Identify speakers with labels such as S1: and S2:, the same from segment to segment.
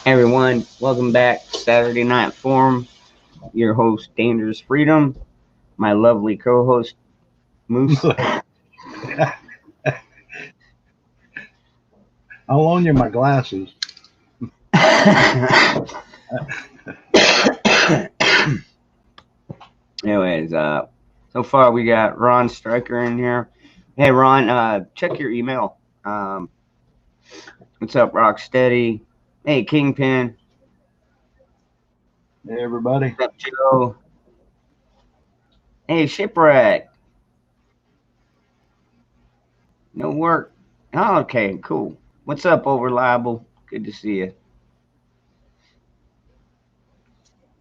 S1: Hey everyone, welcome back to Saturday Night Forum. Your host, Dangerous Freedom, my lovely co host, Moose.
S2: I'll loan you my glasses.
S1: Anyways, so far we got Ron Stryker in here. Hey Ron, check your email. What's up, Rocksteady? Hey Kingpin.
S2: Hey, everybody.
S1: What's up, Joe? Hey Shipwreck. No work. Oh, okay, cool. What's up, Overliable? Good to see you.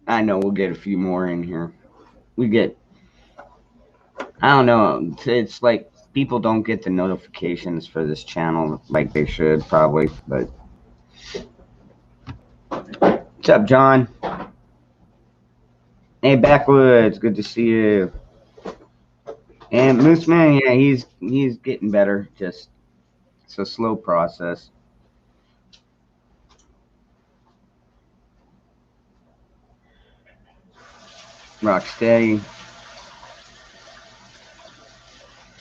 S1: I know we'll get a few more in here. We get I don't know. It's like people don't get the notifications for this channel like they should probably. But what's up, John? Hey, Backwoods. Good to see you. And Moose Man, yeah, he's getting better. Just it's a slow process. Rocksteady.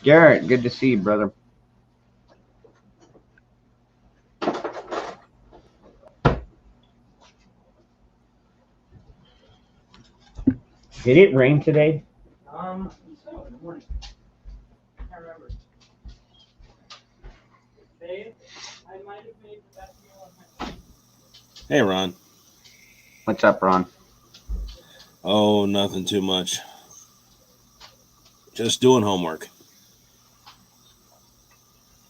S1: Garrett, good to see you, brother. Did it rain today?
S3: So in the morning. I can't remember. Dave, I might have made the best meal of my life.
S4: Hey, Ron.
S1: What's up, Ron?
S4: Oh, nothing too much. Just doing homework.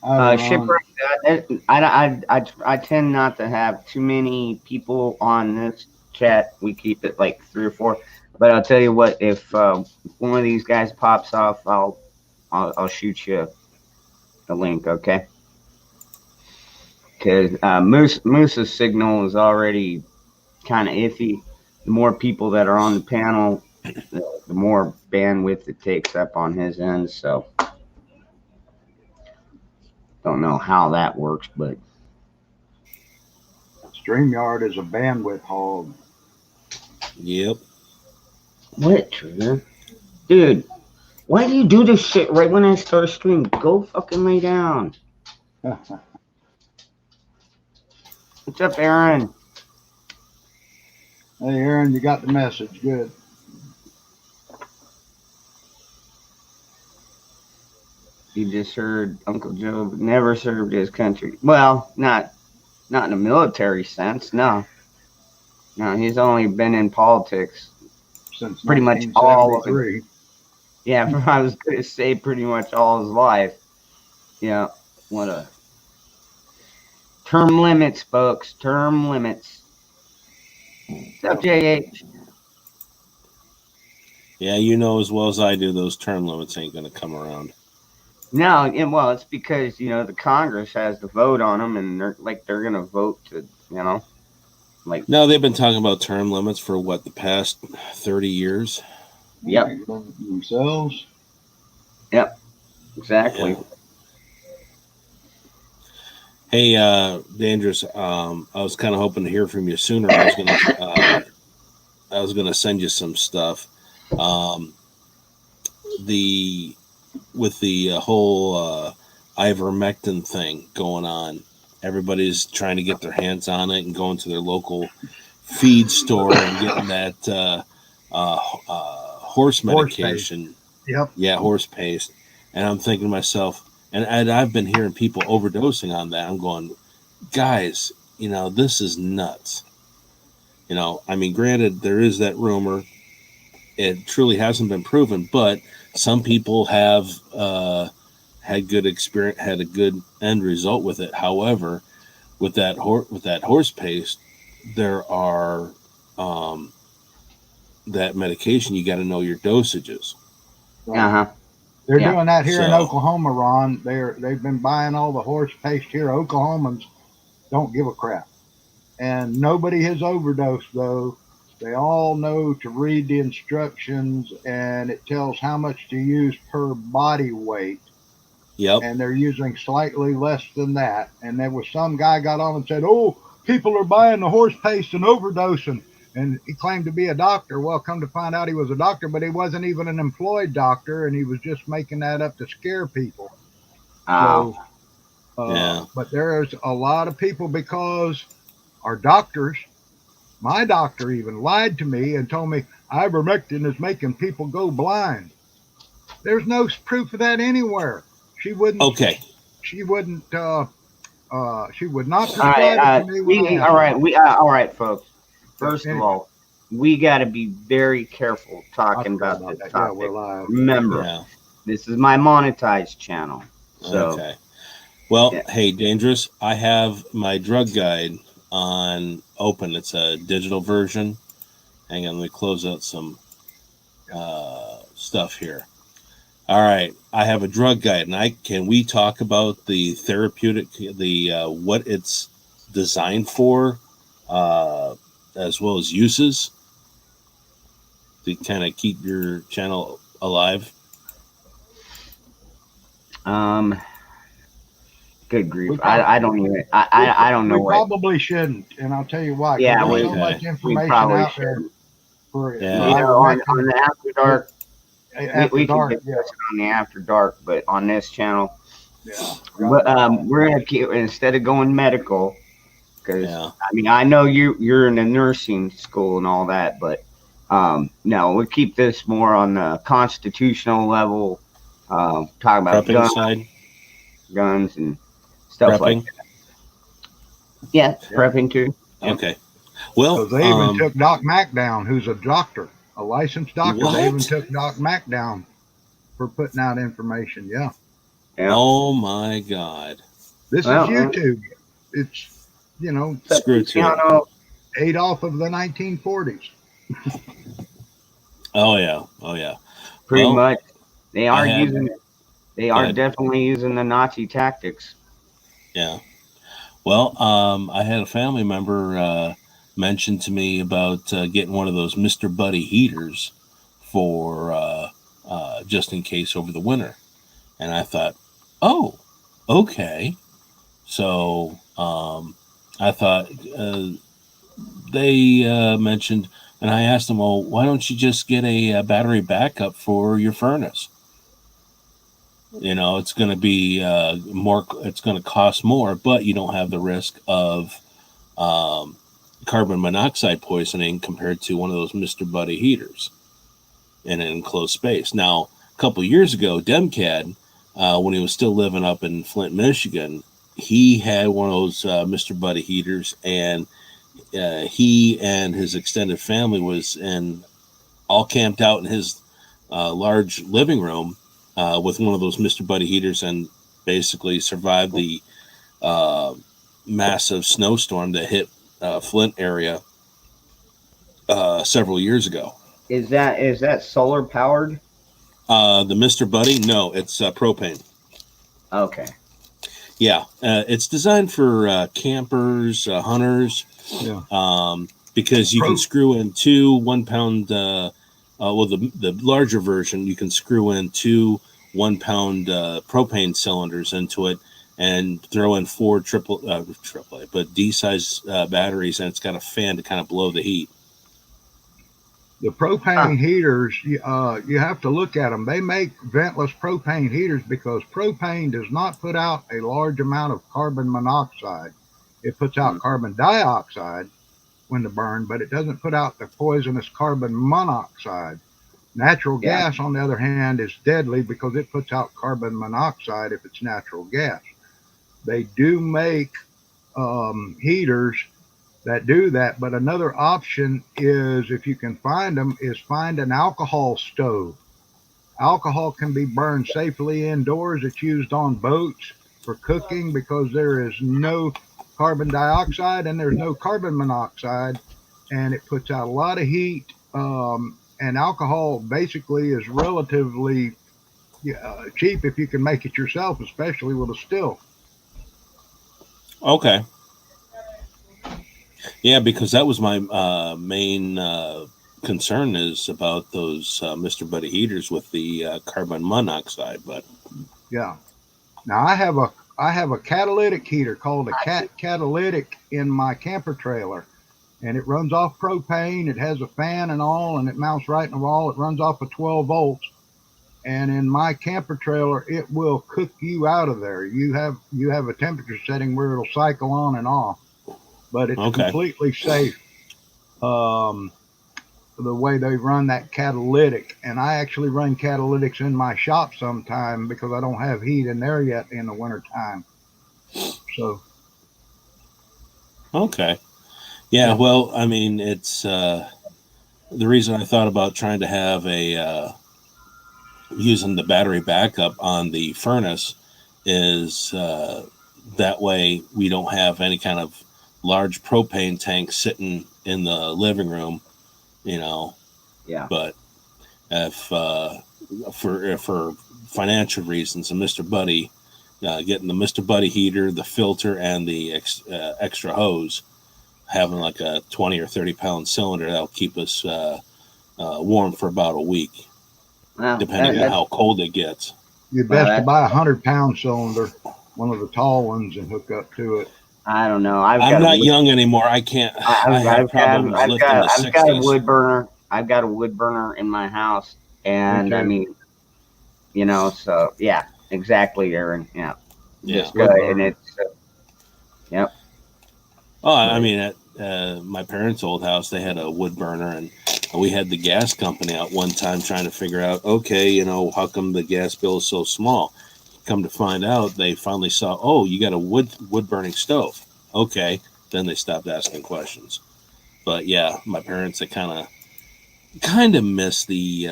S1: Shipwreck. I tend not to have too many people on this chat. We keep it like three or four. But I'll tell you what, if one of these guys pops off, I'll shoot you the link, okay? Because Moose's signal is already kind of iffy. The more people that are on the panel, the more bandwidth it takes up on his end. So don't know how that works, but
S2: StreamYard is a bandwidth hog.
S4: Yep.
S1: what, Trigger? Dude, why do you do this shit right when I start a stream? Go fucking lay down. What's up, Aaron?
S2: Hey, Aaron, you got the message. Good.
S1: You just heard Uncle Joe never served his country. Well, not in a military sense. No, he's only been in politics
S2: Since
S1: pretty much all of it.
S2: 1973.
S1: Yeah, I was gonna say pretty much all his life. Yeah, what a term limits, folks. Term limits. What's up, JH?
S4: Yeah, you know as well as I do, those term limits ain't going to come around.
S1: No, well, it's because the Congress has to vote on them, and they're gonna vote to like.
S4: No, they've been talking about term limits for what, the past 30 years?
S1: Yep.
S2: Themselves.
S1: Yep. Exactly.
S4: Yeah. Hey, Dangerous. I was kind of hoping to hear from you sooner. I was gonna send you some stuff. The with the whole ivermectin thing going on, everybody's trying to get their hands on it and going to their local feed store and getting that horse medication.
S2: Yep.
S4: Yeah, horse paste. And I'm thinking to myself, and I've been hearing people overdosing on that. I'm going, guys, this is nuts. I mean, granted, there is that rumor. It truly hasn't been proven, but some people have had good experience, had a good end result with it. However, with that horse paste, there are that medication. You got to know your dosages.
S1: Uh huh.
S2: They're
S1: Yeah.
S2: doing that here in
S4: So-
S2: Oklahoma, Ron. They've been buying all the horse paste here. Oklahomans don't give a crap, and nobody has overdosed though. They all know to read the instructions, and it tells how much to use per body weight.
S4: Yep.
S2: And they're using slightly less than that. And there was some guy got on and said, "Oh, people are buying the horse paste and overdosing. And he claimed to be a doctor. Well, come to find out he was a doctor, but he wasn't even an employed doctor, and he was just making that up to scare people.
S1: Oh,
S2: So,
S4: Yeah.
S2: but there's a lot of people because our doctors, my doctor even lied to me and told me ivermectin is making people go blind. There's no proof of that anywhere. She wouldn't.
S4: Okay.
S2: She wouldn't. She would not
S1: all right.
S2: prescribe it to me when I asked
S1: All
S2: her.
S1: right. All right, folks. First of
S2: Anyway.
S1: all, we got to be very careful
S2: I
S1: talking
S2: forgot
S1: about this
S2: that. Yeah,
S1: topic.
S2: we're live.
S1: Remember,
S4: Yeah.
S1: this is my monetized channel. So,
S4: Okay. Well,
S1: yeah.
S4: hey, Dangerous, I have my drug guide on open. It's a digital version. Hang on, let me close out some stuff here. All right, I have a drug guide, and can we talk about the therapeutic, what it's designed for, as well as uses to kind of keep your channel alive?
S1: Good grief.
S2: We
S1: I don't even. I don't know
S2: We
S1: what.
S2: probably shouldn't, and I'll tell you why. 'Cause
S1: Yeah,
S2: there's so
S4: okay.
S2: much
S1: We
S2: information
S1: probably
S2: out there
S1: should.
S2: for
S4: Yeah.
S1: You know, on
S2: ivermectin
S1: the After Dark,
S2: after
S1: we can
S2: dark.
S1: discuss
S2: Yeah,
S1: it on the After Dark, but on this channel,
S2: yeah.
S1: we're gonna keep instead of going medical, because
S4: Yeah.
S1: I mean I know you're in the nursing school and all that, but no, we'll keep this more on the constitutional level. Talk about
S4: Prepping side,
S1: guns and stuff like
S4: prepping.
S1: that. Yeah, prepping too. Yeah.
S4: Okay. Well,
S2: Because they even took Doc Mack down, who's a doctor, a licensed doctor. They even
S4: What?
S2: took Doc Mack down for putting out information. Yeah,
S1: Yeah.
S4: Oh my God.
S2: this
S1: Well,
S2: is YouTube. It's
S4: Screw to it.
S1: Piano,
S2: Adolf of the 1940s.
S4: Oh yeah. Oh yeah.
S1: pretty
S4: Well,
S1: much. They are
S4: I had-
S1: using. They are
S4: ahead.
S1: definitely using the Nazi tactics.
S4: Yeah. Well, I had a family member mention to me about getting one of those Mr. Buddy heaters for just in case over the winter, and I thought, oh, okay. So I thought they mentioned, and I asked them, well, why don't you just get a battery backup for your furnace? You know, it's going to be more. It's going to cost more, but you don't have the risk of carbon monoxide poisoning compared to one of those Mr. Buddy heaters in an enclosed space. Now, a couple of years ago, Demcad, when he was still living up in Flint, Michigan, he had one of those Mr. Buddy heaters, and he and his extended family was all camped out in his large living room with one of those Mr. Buddy heaters, and basically survived the massive snowstorm that hit Flint area several years ago.
S1: Is that solar powered?
S4: The Mr. Buddy, no, it's propane.
S1: Okay.
S4: Yeah, it's designed for campers, hunters,
S2: Yeah.
S4: because you can screw in two 1 pound. Well, the larger version, you can screw in two 1 pound propane cylinders into it and throw in four AAA, but D size batteries, and it's got a fan to kind of blow the heat.
S2: The propane heaters, you have to look at them. They make ventless propane heaters because propane does not put out a large amount of carbon monoxide. It puts out carbon dioxide when to burn, but it doesn't put out the poisonous carbon monoxide. Natural gas, on the other hand, is deadly because it puts out carbon monoxide if it's natural gas. They do make heaters that do that, but another option is, if you can find them, is find an alcohol stove. Alcohol can be burned safely indoors. It's used on boats for cooking because there is no carbon dioxide and there's no carbon monoxide, and it puts out a lot of heat. And alcohol basically is relatively cheap if you can make it yourself, especially with a still.
S4: Okay. Yeah, because that was my main concern is about those Mr. Buddy heaters with the carbon monoxide. But
S2: yeah, now I have I have a catalytic heater called a catalytic in my camper trailer, and it runs off propane. It has a fan and all, and it mounts right in the wall. It runs off of 12 volts. And in my camper trailer, it will cook you out of there. You have a temperature setting where it'll cycle on and off, but it's completely safe. The way they run that catalytic, and I actually run catalytics in my shop sometime because I don't have heat in there yet in the winter time. So,
S4: okay, yeah. Well, I mean, it's the reason I thought about trying to have a using the battery backup on the furnace is that way we don't have any kind of large propane tank sitting in the living room, you know.
S1: Yeah.
S4: But if for financial reasons, and Mr. Buddy getting the Mr. Buddy heater, the filter, and the extra hose, having like a 20 or 30 pound cylinder that'll keep us warm for about a week. Well, depending on how cold it gets.
S2: You're best to buy a 100-pound cylinder, one of the tall ones, and hook up to it.
S1: I don't know.
S4: I'm not young anymore. I can't. I've got
S1: a wood burner. I've got a wood burner in my house, and I mean, you know, so yeah, exactly, Aaron. Yeah.
S4: Yeah.
S1: And it's yep.
S4: Oh, I mean, at my parents' old house, they had a wood burner, and we had the gas company out one time trying to figure out, okay, you know, how come the gas bill is so small? Come to find out, they finally saw, oh, you got a wood burning stove. Okay, then they stopped asking questions. But yeah, my parents, they kind of miss the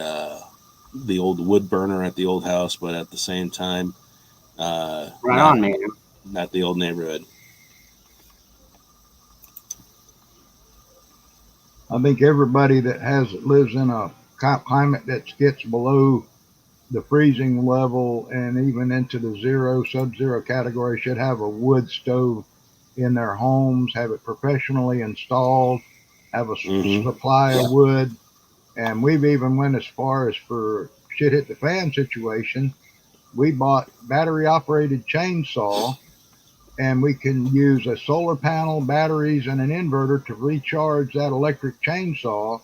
S4: old wood burner at the old house, but at the same time, not the old neighborhood.
S2: I think everybody that lives in a climate that gets below the freezing level and even into the sub-zero category should have a wood stove in their homes, have it professionally installed, have a supply of wood. And we've even went as far as for shit hit the fan situation. We bought battery operated chainsaw, and we can use a solar panel, batteries, and an inverter to recharge that electric chainsaw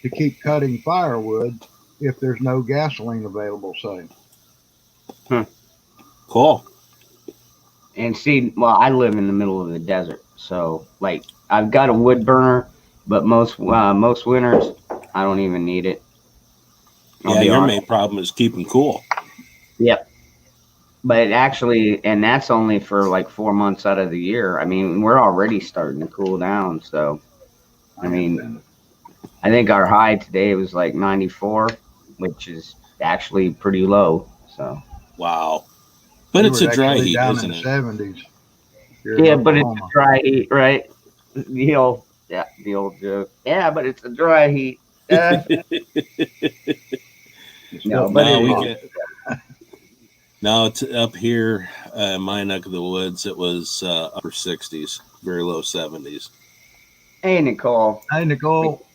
S2: to keep cutting firewood if there's no gasoline available, say.
S4: Cool.
S1: And see, well, I live in the middle of the desert, so like I've got a wood burner, but most winters I don't even need it.
S4: Your main problem is keeping cool.
S1: Yep. But actually, and that's only for like 4 months out of the year. I mean, we're already starting to cool down. So, I mean, I think our high today was like 94, which is actually pretty low. So,
S4: wow. But it's a dry heat,
S2: down
S4: isn't
S2: in
S4: it?
S2: The 70s.
S1: Yeah, but it's a dry heat, right? The old joke. Yeah, but it's a dry heat.
S4: No, it's up here, my neck of the woods. It was upper 60s, very low 70s.
S1: Hey, Nicole.
S2: Hi, Nicole.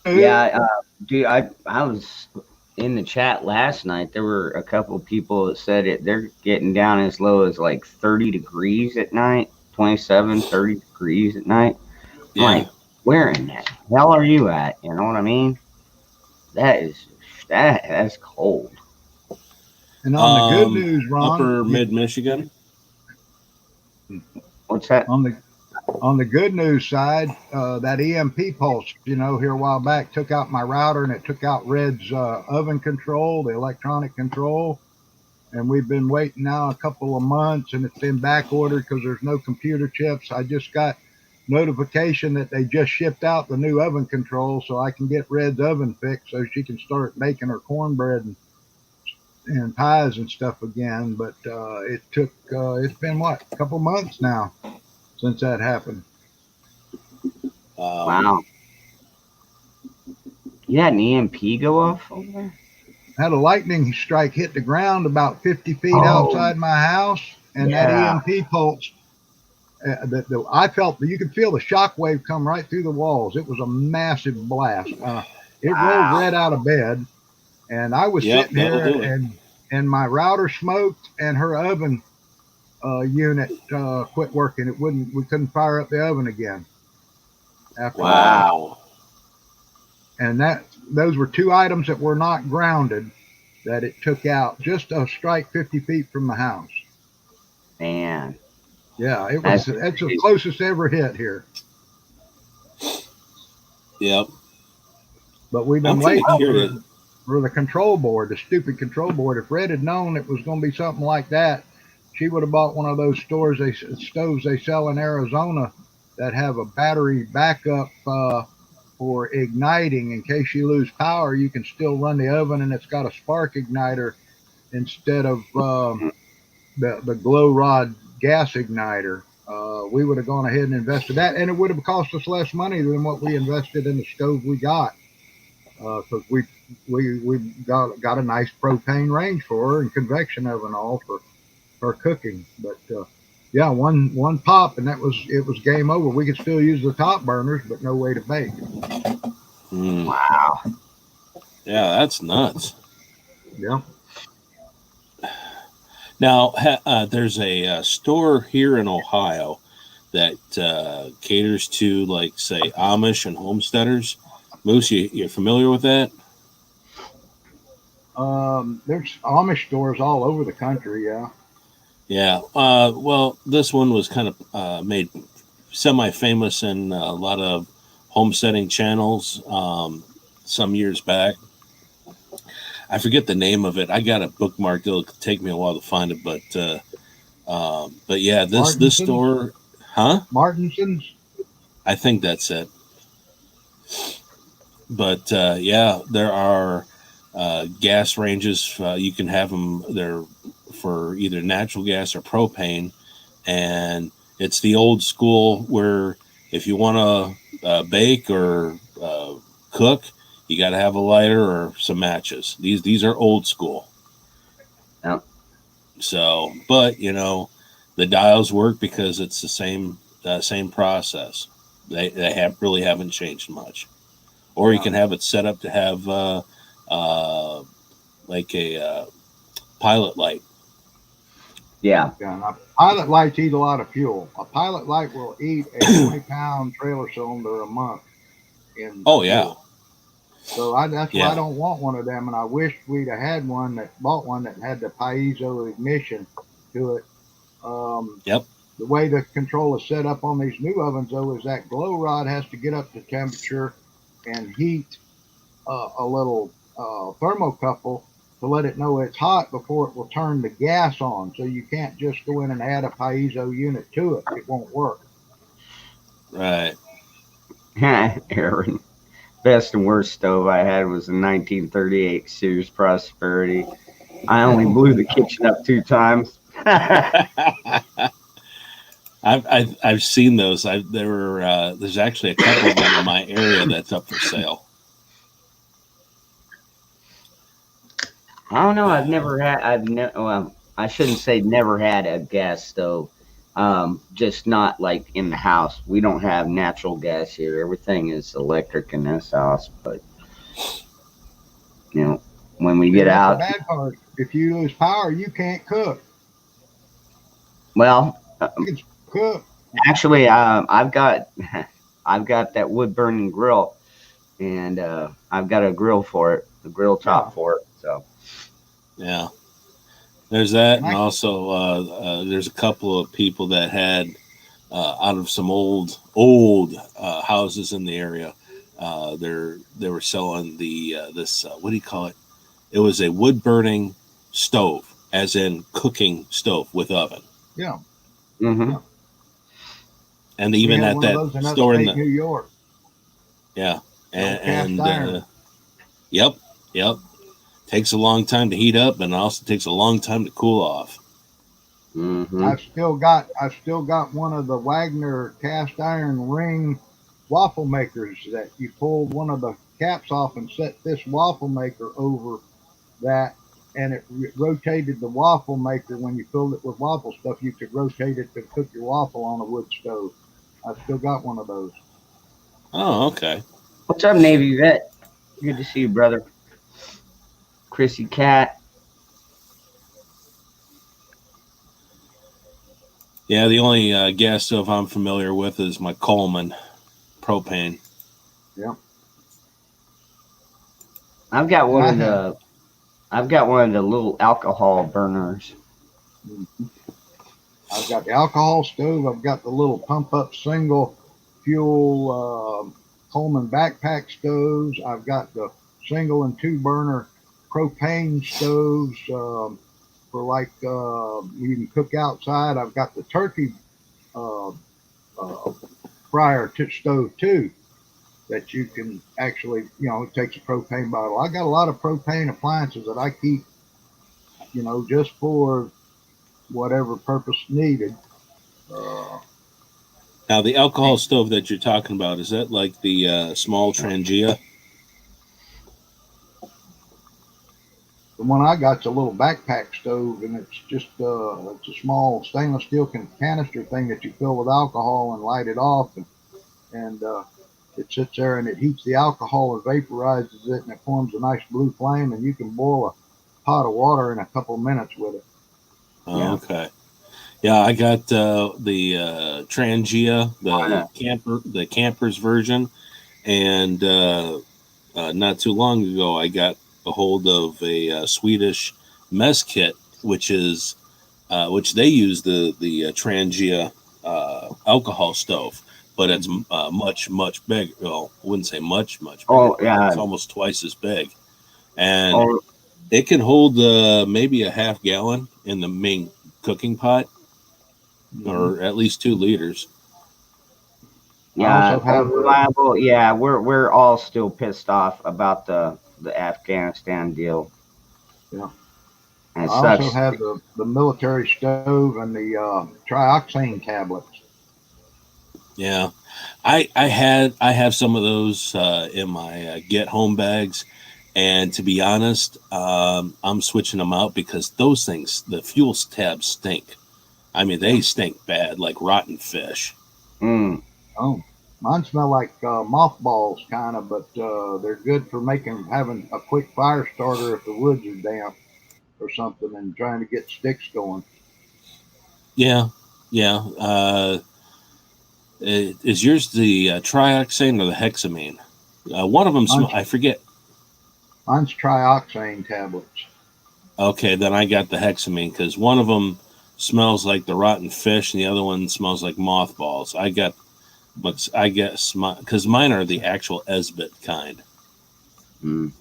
S1: Yeah, dude, I was in the chat last night. There were a couple of people that said they're getting down as low as like 30 degrees at night, 27, 30 degrees at night.
S4: Yeah.
S1: Like, where in the hell are you at? You know what I mean? That's cold.
S2: And on the good news, Ron,
S4: upper mid Michigan.
S1: What's that?
S2: On the good news side, that EMP pulse, here a while back took out my router, and it took out Red's oven control, the electronic control. And we've been waiting now a couple of months, and it's been back ordered because there's no computer chips. I just got notification that they just shipped out the new oven control, so I can get Red's oven fixed so she can start making her cornbread and pies and stuff again. But it's been a couple months now since that happened.
S1: Wow. You had an EMP go off over there?
S2: Had a lightning strike hit the ground about 50 feet outside my house, and that EMP pulse, I felt that you could feel the shock wave come right through the walls. It was a massive blast. It rolled Red out of bed, And I was
S4: Yep,
S2: sitting
S4: that'll
S2: here,
S4: do it.
S2: and my router smoked, and her oven unit quit working. We couldn't fire up the oven again after a while.
S4: Wow.
S2: And those were two items that were not grounded that it took out just a strike 50 feet from the house.
S1: Man,
S2: Yeah,
S1: that's
S2: it's the closest ever hit here.
S4: Yep.
S2: But we've
S4: I'm
S2: been
S4: kind
S2: waiting
S4: of curious.
S2: for the control board, the stupid control board. If Red had known it was going to be something like that, she would have bought one of those stoves they sell in Arizona that have a battery backup for igniting in case you lose power. You can still run the oven, and it's got a spark igniter instead of the glow rod gas igniter. We would have gone ahead and invested that, and it would have cost us less money than what we invested in the stove we got, because we got a nice propane range for her and convection oven all for cooking. But yeah, one pop and it was game over. We could still use the top burners, but no way to bake.
S1: wow.
S4: Yeah, that's nuts.
S2: Yeah.
S4: Now, there's a store here in Ohio that caters to, like, say, Amish and homesteaders. Moose, you're familiar with that?
S2: There's Amish stores all over the country. Yeah.
S4: Yeah. Well, this one was kind of made semi-famous in a lot of homesteading channels some years back. I forget the name of it. I got it bookmarked. It'll take me a while to find it, but yeah, this store, huh?
S2: Martinsons.
S4: I think that's it. But yeah, there are gas ranges. You can have them there for either natural gas or propane, and it's the old school where if you want to bake or cook, you got to have a lighter or some matches. These are old school.
S1: Yep.
S4: So, but the dials work because it's the same process. They haven't changed much. Or you can have it set up to have like a pilot light.
S2: Yeah. Pilot lights eat a lot of fuel. A pilot light will eat a 20-pound trailer cylinder a month.
S4: Oh yeah.
S2: Fuel. So that's why I don't want one of them, and I wish we'd have had bought one that had the piezo ignition to it.
S4: Yep.
S2: The way the control is set up on these new ovens, though, is that glow rod has to get up to temperature and heat a little thermocouple to let it know it's hot before it will turn the gas on. So you can't just go in and add a piezo unit to it. It won't work.
S4: Right.
S1: Aaron, best and worst stove I had was a 1938 Sears Prosperity. I only blew the kitchen up 2 times.
S4: I've seen those. There's actually a couple of them in my area that's up for sale.
S1: I don't know. I shouldn't say never had a gas stove. Just not like in the house. We don't have natural gas here. Everything is electric in this house. But when we get out,
S2: the bad part. If you lose power, you can't cook.
S1: Well,
S2: you can cook.
S1: Actually, I've got that wood burning grill, and I've got a grill for it, a grill top for it. So
S4: yeah, there's that, and also there's a couple of people that had out of some old houses in the area. They were selling this what do you call it? It was a wood burning stove, as in cooking stove with oven.
S2: Yeah.
S1: Mm-hmm.
S4: And even at that store in
S2: New York.
S4: Yeah, and yep, takes a long time to heat up, and also takes a long time to cool off.
S1: Mm-hmm.
S2: I've still got one of the Wagner cast iron ring waffle makers that you pulled one of the caps off and set this waffle maker over that, and it rotated the waffle maker. When you filled it with waffle stuff, you could rotate it to cook your waffle on a wood stove. I've still got one of those.
S4: Oh, okay.
S1: What's up, Navy vet? Good to see you, brother. Chrissy Cat.
S4: Yeah, the only gas stove I'm familiar with is my Coleman propane.
S2: Yep.
S1: I've got
S2: And
S1: one
S2: I
S1: of
S2: have.
S1: the I've got one of the little alcohol burners.
S2: I've got the alcohol stove. I've got the little pump up single fuel Coleman backpack stoves. I've got the single and two burner propane stoves for like you can cook outside. I've got the turkey uh, uh, fryer stove too that you can actually, it takes a propane bottle. I got a lot of propane appliances that I keep, just for whatever purpose needed. Uh,
S4: Now, the alcohol stove that you're talking about, is that like the small Trangia?
S2: The one I got's a little backpack stove, and it's just it's a small stainless steel canister thing that you fill with alcohol and light it off, and it sits there and it heats the alcohol and vaporizes it, and it forms a nice blue flame, and you can boil a pot of water in a couple of minutes with it.
S4: Oh,
S1: Yeah.
S4: okay. Yeah, I got the Trangia, the campers version, and not too long ago, I got a hold of a Swedish mess kit, which they use the Trangia alcohol stove, but it's much big. Well, I wouldn't say much bigger.
S1: Oh,
S4: But
S1: yeah.
S4: it's almost twice as big, and
S1: Oh,
S4: it can hold maybe a half gallon in the main cooking pot, or at least 2 liters.
S2: I
S1: yeah,
S2: also have
S1: reliable. Yeah, we're all still pissed off about the Afghanistan deal.
S2: yeah,
S1: And it
S2: I also
S1: sucks.
S2: have the military stove and the trioxane tablets.
S4: Yeah, I have some of those in my get home bags, and to be honest, I'm switching them out because those things, the fuel tabs stink. I mean, they stink bad, like rotten fish.
S1: Mm.
S2: Oh, mine smell like mothballs, kind of, but they're good for having a quick fire starter if the woods are damp or something, and trying to get sticks going.
S4: Yeah, yeah. Is yours the trioxane or the hexamine? One of them,
S2: Mine's,
S4: I forget.
S2: mine's trioxane tablets.
S4: Okay, then I got the hexamine because one of them smells like the rotten fish, and the other one smells like mothballs. But I guess because mine are the actual Esbit kind.
S1: Mm.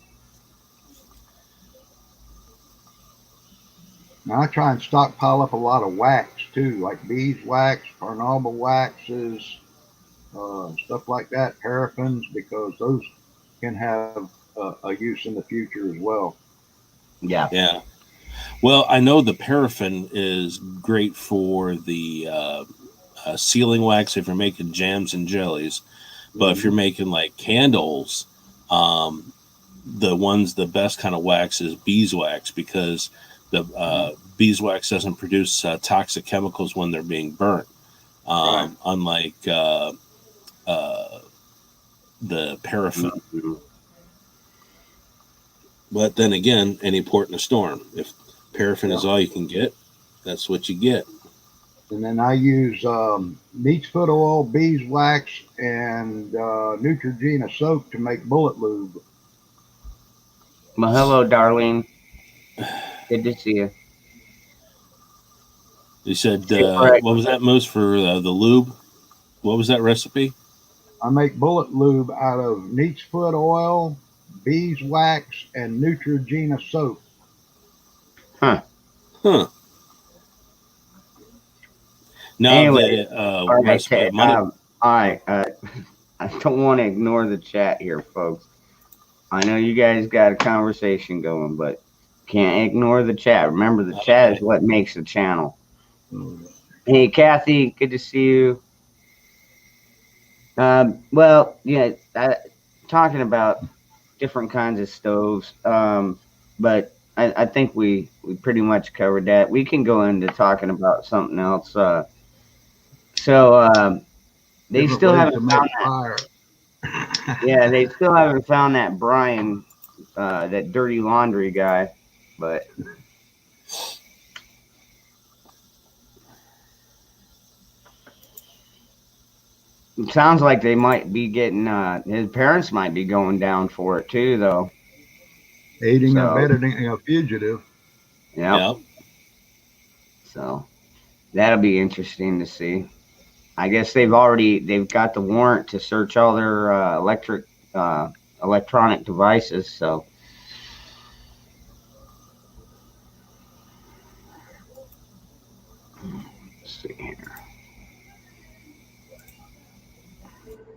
S2: Now I try and stockpile up a lot of wax too, like beeswax, carnauba waxes, stuff like that, paraffins, because those can have a use in the future as well.
S1: Yeah.
S4: Yeah. Well, I know the paraffin is great for the sealing wax if you're making jams and jellies, but if you're making like candles, the best kind of wax is beeswax because the beeswax doesn't produce toxic chemicals when they're being burnt,
S2: Right.
S4: unlike the paraffin.
S1: Mm-hmm.
S4: But then again, any port in a storm, if paraffin is
S2: Yeah.
S4: all you can get, that's what you get.
S2: And then I use neat's foot oil, beeswax, and Neutrogena soap to make bullet lube.
S1: Well, hello, Darlene. Good to see you.
S4: You said,
S1: Shipwreck.
S4: what was that, Moose, for the lube? What was that recipe?
S2: I make bullet lube out of neat's foot oil, beeswax, and Neutrogena soap.
S1: Huh.
S4: Huh. Now,
S1: Anyway,
S4: the
S1: all right.
S4: recipe,
S1: All right. I don't want to ignore the chat here, folks. I know you guys got a conversation going, but can't ignore the chat. Remember, the chat is what makes the channel. Hey, Kathy, good to see you. Well, yeah, talking about different kinds of stoves, but I think we pretty much covered that. We can go into talking about something else. So they
S2: Different
S1: still
S2: ways
S1: haven't
S2: to make
S1: found
S2: fire.
S1: that. Yeah, they still haven't found that Brian that dirty laundry guy, but it sounds like they might be getting his parents might be going down for it too, though.
S2: Aiding and
S1: So
S2: abetting a fugitive.
S1: yeah,
S4: Yeah.
S1: so that'll be interesting to see. I guess they've got the warrant to search all their electronic devices. So let's see here.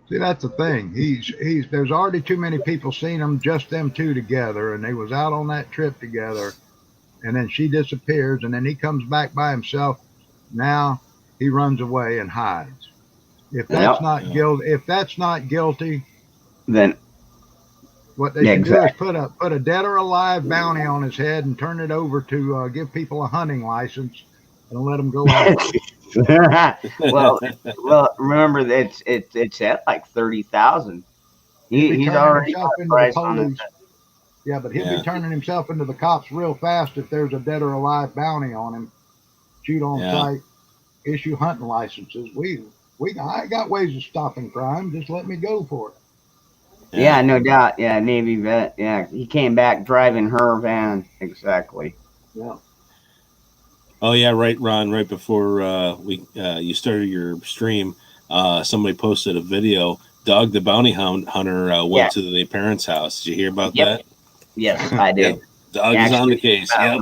S2: See, that's the thing. He's. There's already too many people seen them, just them two together, and they was out on that trip together. And then she disappears, and then he comes back by himself. Now he runs away and hides. If that's
S1: Yep.
S2: not guilt, if that's not guilty,
S1: Then
S2: what they
S1: Yeah,
S2: should do is
S1: exactly.
S2: put a dead or alive bounty on his head and turn it over to give people a hunting license and let them go out.
S1: well, remember that it's at like 30,000.
S2: He'll be
S1: He's
S2: turning
S1: already
S2: himself
S1: got a
S2: into the
S1: price on it.
S2: police. Yeah, but he'll
S4: Yeah.
S2: be turning himself into the cops real fast if there's a dead or alive bounty on him. Shoot on
S4: Yeah.
S2: sight, issue hunting licenses. I got ways of stopping crime. Just let me go for it.
S1: Yeah, no doubt. Yeah, Navy vet. Yeah, he came back driving her van. Exactly.
S2: Yeah.
S4: Oh yeah, right, Ron. Right before you started your stream, somebody posted a video. Dog the bounty hunter went
S1: Yeah.
S4: to the parents' house. Did you hear about
S1: Yep.
S4: that?
S1: Yes, I did.
S4: Yep. Dog is on the
S1: Actually,
S4: case. Yep.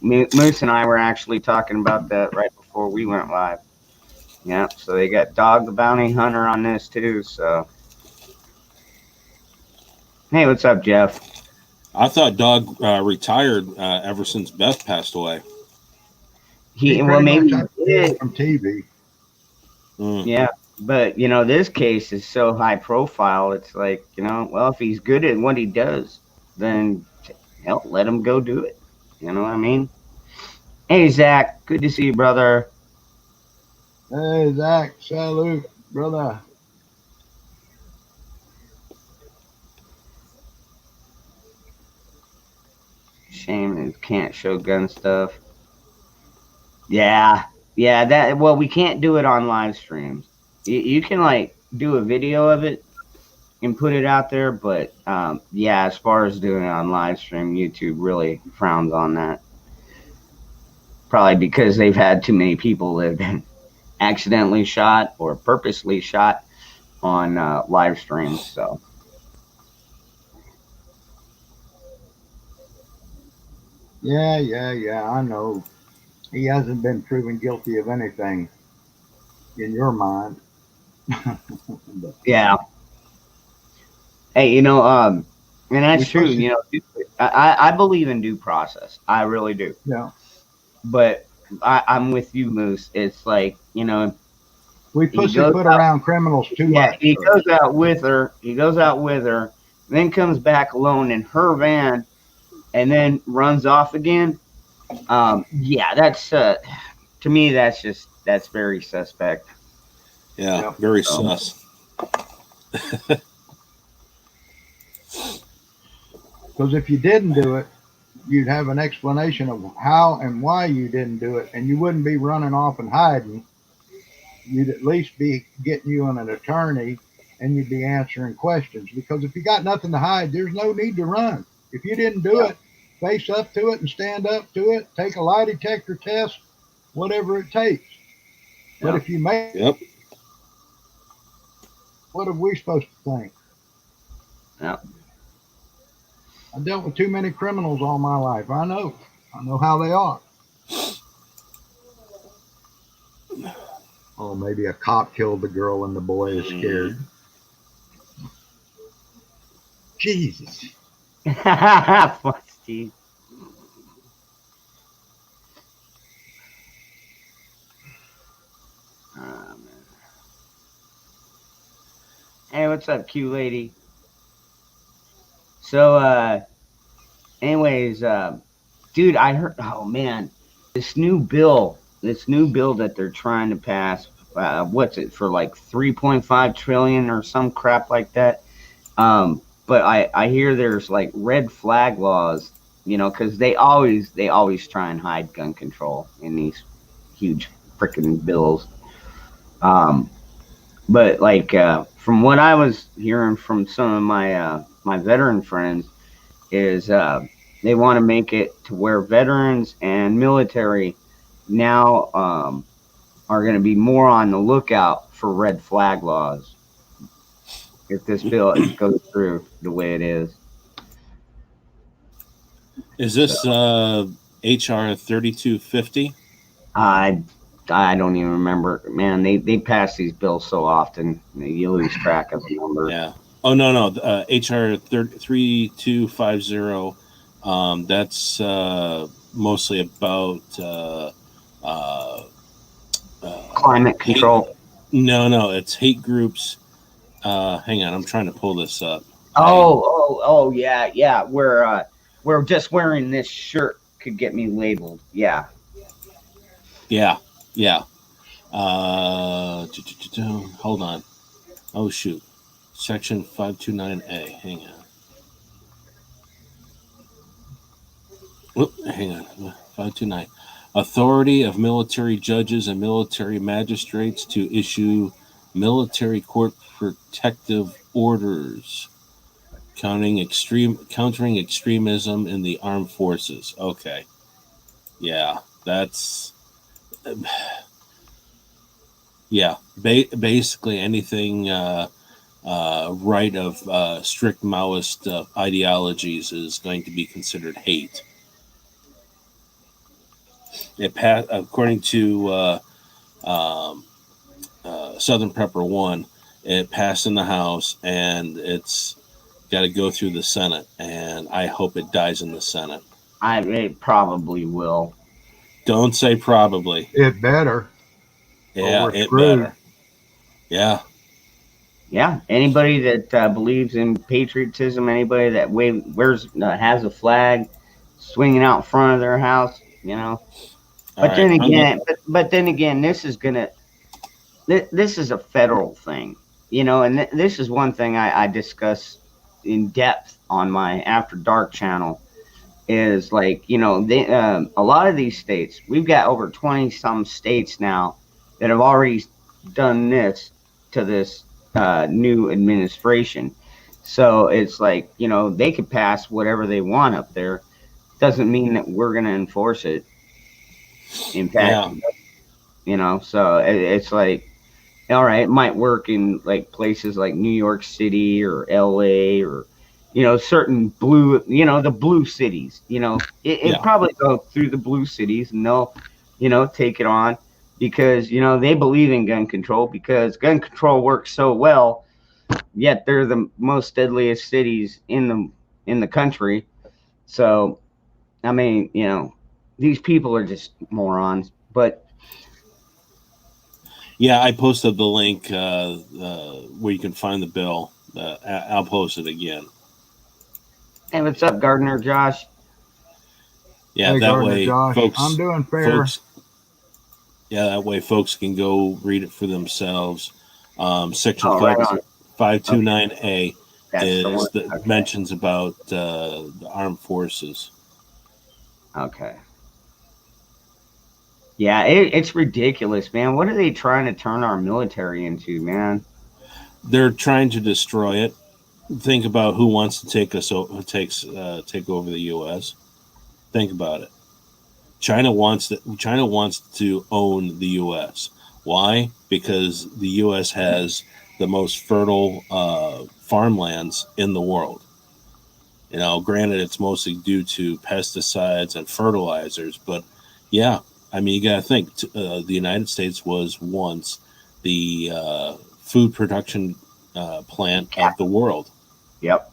S1: Moose and I were actually talking about that right before we went live. Yeah, so they got Dog the Bounty Hunter on this too. So, hey, what's up, Jeff?
S4: I thought Dog retired ever since Beth passed away.
S1: Well,
S2: pretty
S1: maybe
S2: much
S1: he did.
S2: from TV.
S4: Mm.
S1: Yeah, but this case is so high profile. It's like, well, if he's good at what he does, then hell, let him go do it. You know what I mean? Hey, Zach, good to see you, brother.
S2: Hey, Zach, salute, brother.
S1: Shame it can't show gun stuff. Yeah, well, we can't do it on live streams. You can like do a video of it and put it out there, but yeah, as far as doing it on live stream, YouTube really frowns on that. Probably because they've had too many people that have been accidentally shot or purposely shot on live streams. So
S2: Yeah, I know. He hasn't been proven guilty of anything in your mind. But
S1: yeah. Hey, and that's
S2: We
S1: true.
S2: supposed
S1: I believe in due process. I really do.
S2: yeah,
S1: But I'm with you, Moose. It's like,
S2: we
S1: He
S2: pussy
S1: goes
S2: put
S1: out-
S2: around criminals too
S1: yeah,
S2: much.
S1: he
S2: sir.
S1: goes out with her, then comes back alone in her van, and then runs off again. Yeah, that's to me, that's very suspect.
S4: Yeah,
S2: Yep.
S4: very
S1: So-
S4: sus.
S2: Because if you didn't do it, you'd have an explanation of how and why you didn't do it, and you wouldn't be running off and hiding. You'd at least be getting you an attorney, and you'd be answering questions. Because if you got nothing to hide, there's no need to run. If you didn't do it, face up to it and stand up to it. Take a lie detector test, whatever it takes. But
S1: Yeah.
S2: if you make,
S4: Yep.
S2: what are we supposed to think?
S1: Yeah.
S2: I dealt with too many criminals all my life. I know how they are. Oh, maybe a cop killed the girl and the boy is scared. Jesus.
S1: Fuck Steve. Man. Hey, what's up, Q lady? So, anyways, dude, I heard. Oh man, this new bill that they're trying to pass. What's it for? Like 3.5 trillion or some crap like that. but I hear there's like red flag laws, because they always try and hide gun control in these huge freaking bills. Um, but like from what I was hearing from some of my veteran friends is they want to make it to where veterans and military now are going to be more on the lookout for red flag laws if this bill goes through the way it is.
S4: Is this HR 3250?
S1: I don't even remember. Man, they pass these bills so often you lose track of the number.
S4: Yeah. Oh no. HR 3250. That's mostly about
S1: Climate control.
S4: No, it's hate groups. Hang on, I'm trying to pull this up.
S1: Oh, yeah. Where just wearing this shirt could get me labeled. Yeah.
S4: Yeah. Hold on. Oh shoot. Section 529A. Hang on. Hang on. 529. Authority of military judges and military magistrates to issue military court protective orders countering extremism in the armed forces. Okay. Yeah, that's basically anything right of strict Maoist ideologies is going to be considered hate. It passed, according to Southern Prepper 1, it passed in the House, and it's got to go through the Senate, and I hope it dies in the Senate.
S1: It probably will.
S4: Don't say probably.
S2: It better.
S4: Yeah, it better. Yeah.
S1: Yeah, anybody that believes in patriotism, anybody that has a flag swinging out in front of their house, But then again, this is a federal thing, and this is one thing I discuss in depth on my After Dark channel. Is like a lot of these states, we've got over 20 some states now that have already done this to this new administration. So it's like they could pass whatever they want up there. Doesn't mean that we're going to enforce it. In fact, so it's like, all right, it might work in like places like New York City or LA or certain blue, the blue cities. It probably go through the blue cities, and they'll take it on because they believe in gun control, because gun control works so well, yet they're the most deadliest cities in the country. So I mean, these people are just morons. But
S4: yeah, I posted the link where you can find the bill. I'll post it again.
S1: Hey, what's up, Gardner Josh?
S4: Yeah,
S2: hey,
S4: that
S2: Gardner
S4: way,
S2: Josh.
S4: folks.
S2: I'm doing fair.
S4: That way, folks can go read it for themselves. Section 529A is that mentions about the armed forces.
S1: Okay. Yeah, it's ridiculous, man. What are they trying to turn our military into, man?
S4: They're trying to destroy it. Think about who wants to take over the U.S. Think about it. China wants to own the U.S. Why? Because the U.S. has the most fertile farmlands in the world. Granted, it's mostly due to pesticides and fertilizers, but yeah, I mean, you got to think the United States was once the food production plant of the world.
S1: Yep.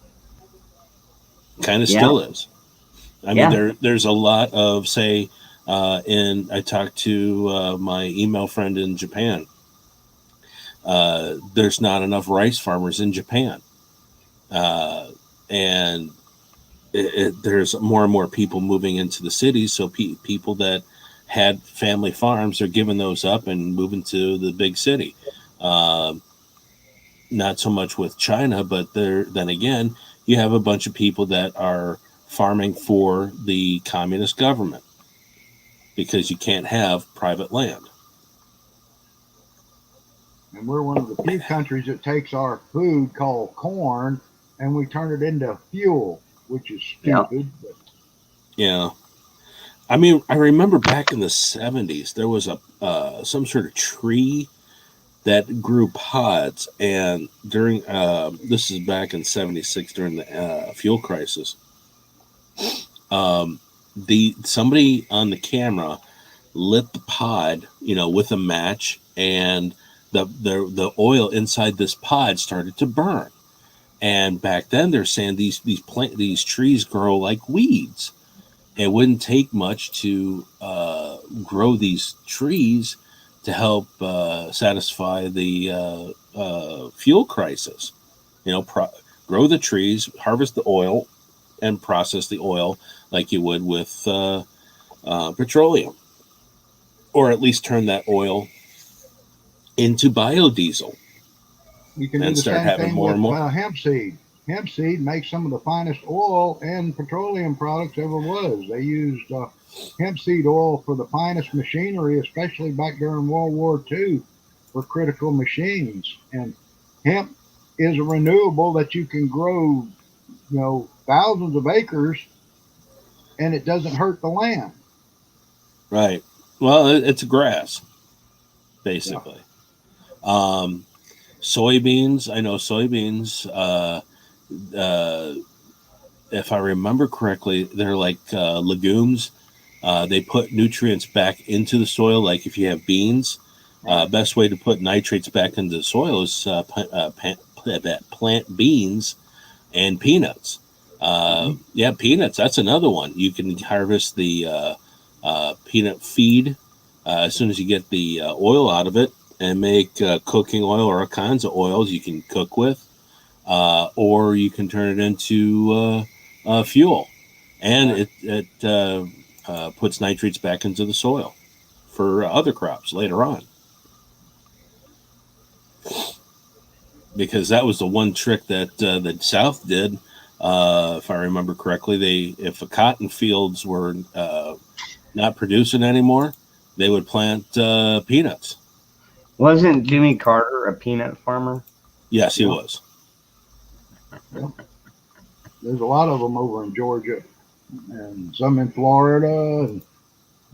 S4: Kind of still is. I mean, there's a lot of, say, I talked to my email friend in Japan. There's not enough rice farmers in Japan. And there's more and more people moving into the cities. So people that had family farms are giving those up and moving to the big city. Not so much with China, but then again, you have a bunch of people that are farming for the communist government because you can't have private land.
S2: And we're one of the few countries that takes our food called corn and we turn it into fuel, which is stupid. But
S4: Yeah. I mean, I remember back in the 70s, there was some sort of tree that grew pods, and during this is back in '76 during the fuel crisis. Somebody on the camera lit the pod, with a match, and the oil inside this pod started to burn. And back then, they're saying these trees grow like weeds. It wouldn't take much to grow these trees to help satisfy the fuel crisis. Grow the trees, harvest the oil, and process the oil like you would with petroleum, or at least turn that oil into biodiesel.
S2: you can do
S4: And
S2: the
S4: start
S2: same
S4: having
S2: thing
S4: more
S2: with
S4: and more.
S2: hemp seed. Hemp seed makes some of the finest oil and petroleum products ever was. They used hemp seed oil for the finest machinery, especially back during World War II, for critical machines. And hemp is a renewable that you can grow, thousands of acres, and it doesn't hurt the land.
S4: Right. Well, it's grass, basically. Soybeans. I know soybeans. If I remember correctly, they're like legumes. They put nutrients back into the soil. Like if you have beans, best way to put nitrates back into the soil is plant beans and peanuts. Yeah, peanuts. That's another one. You can harvest the peanut feed as soon as you get the oil out of it, and make cooking oil or all kinds of oils you can cook with, or you can turn it into fuel, and it puts nitrates back into the soil for other crops later on. Because that was the one trick that the South did, if I remember correctly. If the cotton fields were not producing anymore, they would plant peanuts.
S1: Wasn't Jimmy Carter a peanut farmer?
S4: Yes, he was.
S2: There's a lot of them over in Georgia and some in Florida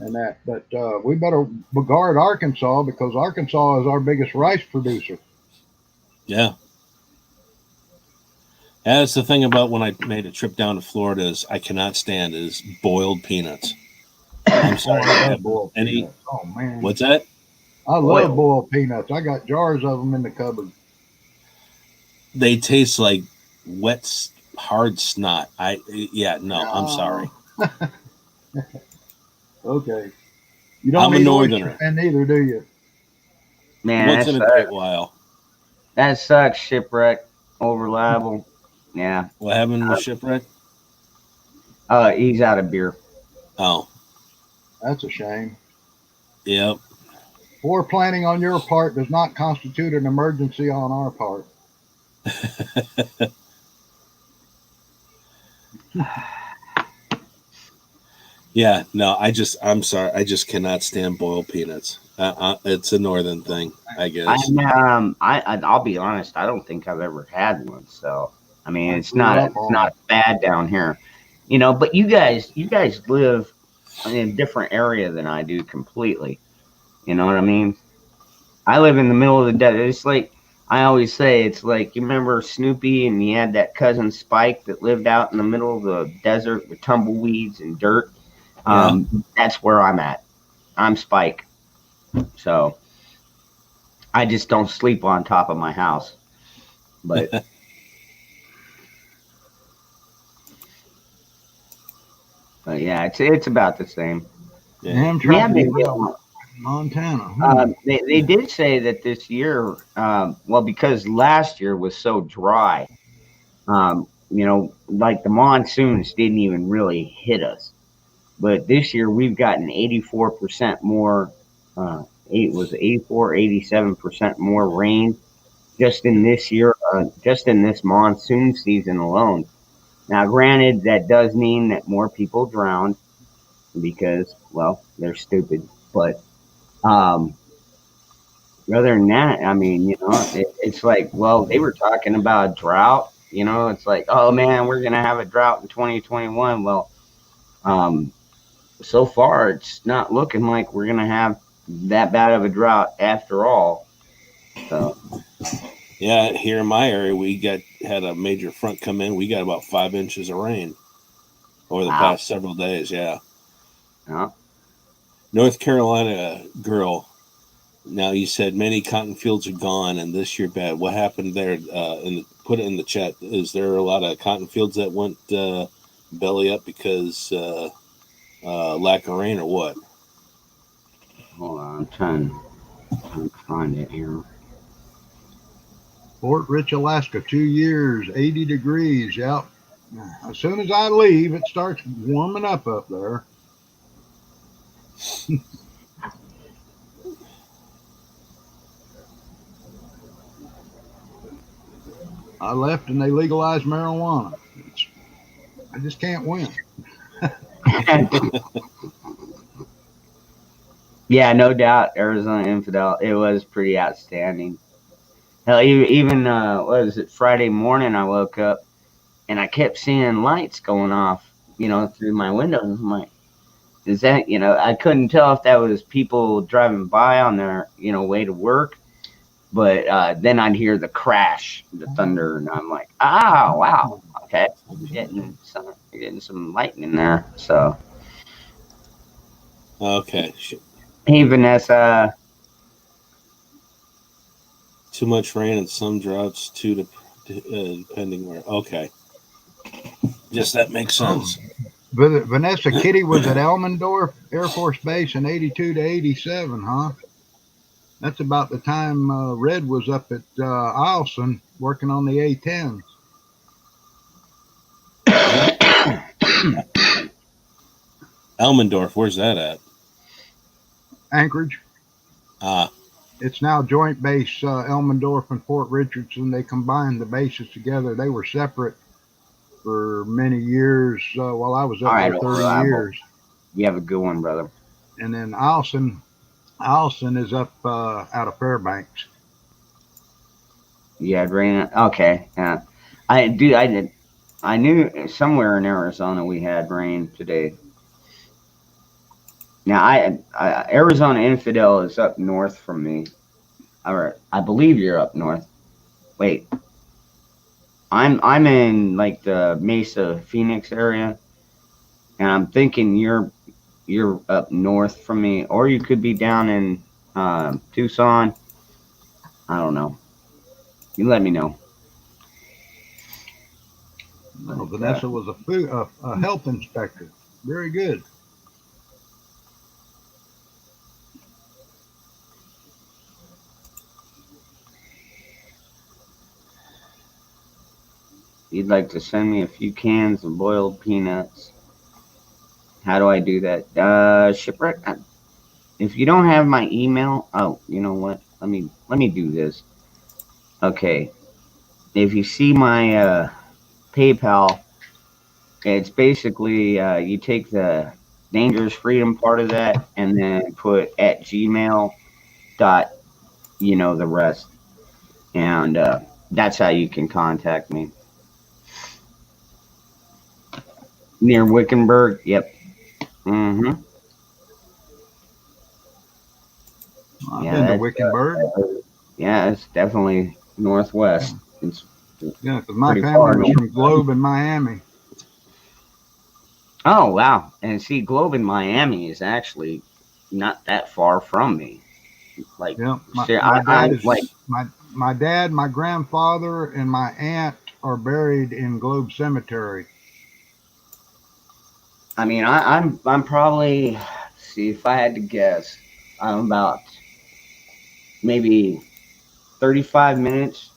S2: and that. But we better guard Arkansas, because Arkansas is our biggest rice producer.
S4: Yeah. That's the thing about when I made a trip down to Florida is I cannot stand is boiled peanuts. I'm sorry.
S2: I love boiled peanuts. Oh, man.
S4: What's that?
S2: I love boiled peanuts. I got jars of them in the cupboard.
S4: They taste like wet, hard snot. I'm sorry.
S2: Okay. You don't
S4: I'm a
S2: need
S4: northerner.
S2: And neither do you.
S1: Man,
S4: once in a great while.
S1: That sucks. Shipwreck over Liable. Yeah.
S4: What happened with Shipwreck?
S1: He's out of beer.
S4: Oh.
S2: That's a shame.
S4: Yep.
S2: Poor planning on your part does not constitute an emergency on our part.
S4: Yeah, no, I'm sorry. I just cannot stand boiled peanuts. It's a northern thing, I guess.
S1: I'll be honest. I don't think I've ever had one. So, I mean, it's not bad down here, but you guys live in a different area than I do completely. You know what I mean? I live in the middle of the desert. It's like, I always say, it's like, you remember Snoopy and he had that cousin Spike that lived out in the middle of the desert with tumbleweeds and dirt. That's where I'm at. I'm Spike. So I just don't sleep on top of my house. But but yeah, it's about the same.
S2: Yeah. Montana.
S1: They did say that this year, because last year was so dry, like the monsoons didn't even really hit us. But this year we've gotten 84% more, 87% more rain just in this year, just in this monsoon season alone. Now, granted, that does mean that more people drowned because, well, they're stupid. But um, other than that, I mean, it's like, well, they were talking about drought. It's like, oh man, we're gonna have a drought in 2021. Well, um, so far, it's not looking like we're gonna have that bad of a drought after all. So,
S4: Yeah, here in my area, we had a major front come in. We got about 5 inches of rain over the
S1: wow.
S4: past several days. Yeah,
S1: Yeah.
S4: North Carolina girl. Now you said many cotton fields are gone, and this year bad. What happened there? Put it in the chat. Is there a lot of cotton fields that went belly up because lack of rain, or what?
S1: Hold on, I'm trying to find it here.
S2: Fort Rich, Alaska, 2 years, 80 degrees. Yep. As soon as I leave, it starts warming up there. I left and they legalized marijuana. I just can't win.
S1: Yeah, no doubt. Arizona Infidel. It was pretty outstanding. Hell, even what was it? Friday morning, I woke up and I kept seeing lights going off, through my windows. I'm like, is that, I couldn't tell if that was people driving by on their, way to work. But then I'd hear the crash, the thunder, and I'm like, ah, wow, okay, you're getting some lightning there. So,
S4: Okay.
S1: hey, Vanessa.
S4: Too much rain and some droughts too, depending where. Okay. Yes, that makes sense.
S2: Vanessa, Kitty was at Elmendorf Air Force Base in 82 to 87, huh? That's about the time Red was up at Eielson working on the A-10s.
S4: Elmendorf, where's that at?
S2: Anchorage. It's now Joint Base Elmendorf and Fort Richardson. They combined the bases together. They were separate for many years while I was up there 30 years.
S1: You have a good one, brother.
S2: And then Eielson is up out of Fairbanks.
S1: Yeah, rain. Okay, yeah. I knew somewhere in Arizona we had rain today. Now, Arizona Infidel is up north from me. Or I believe you're up north. Wait, I'm in like the Mesa Phoenix area, and I'm thinking you're up north from me, or you could be down in Tucson. I don't know. You let me know.
S2: Well, Vanessa was a health inspector. Very good.
S1: You'd like to send me a few cans of boiled peanuts. How do I do that? Shipwreck. If you don't have my email, oh, you know what? Let me do this. Okay. If you see my PayPal, it's basically you take the dangerous freedom part of that and then put at gmail dot the rest, and that's how you can contact me. Near Wickenburg. Yep. Mm-hmm.
S2: I've been to Wickenburg.
S1: Yeah, it's definitely northwest.
S2: Yeah, because my family was from Globe in Miami.
S1: Oh, wow. And see, Globe in Miami is actually not that far from me. Like,
S2: yeah, my dad, my grandfather, and my aunt are buried in Globe Cemetery.
S1: I mean, I'm probably, see, if I had to guess, I'm about maybe 35 minutes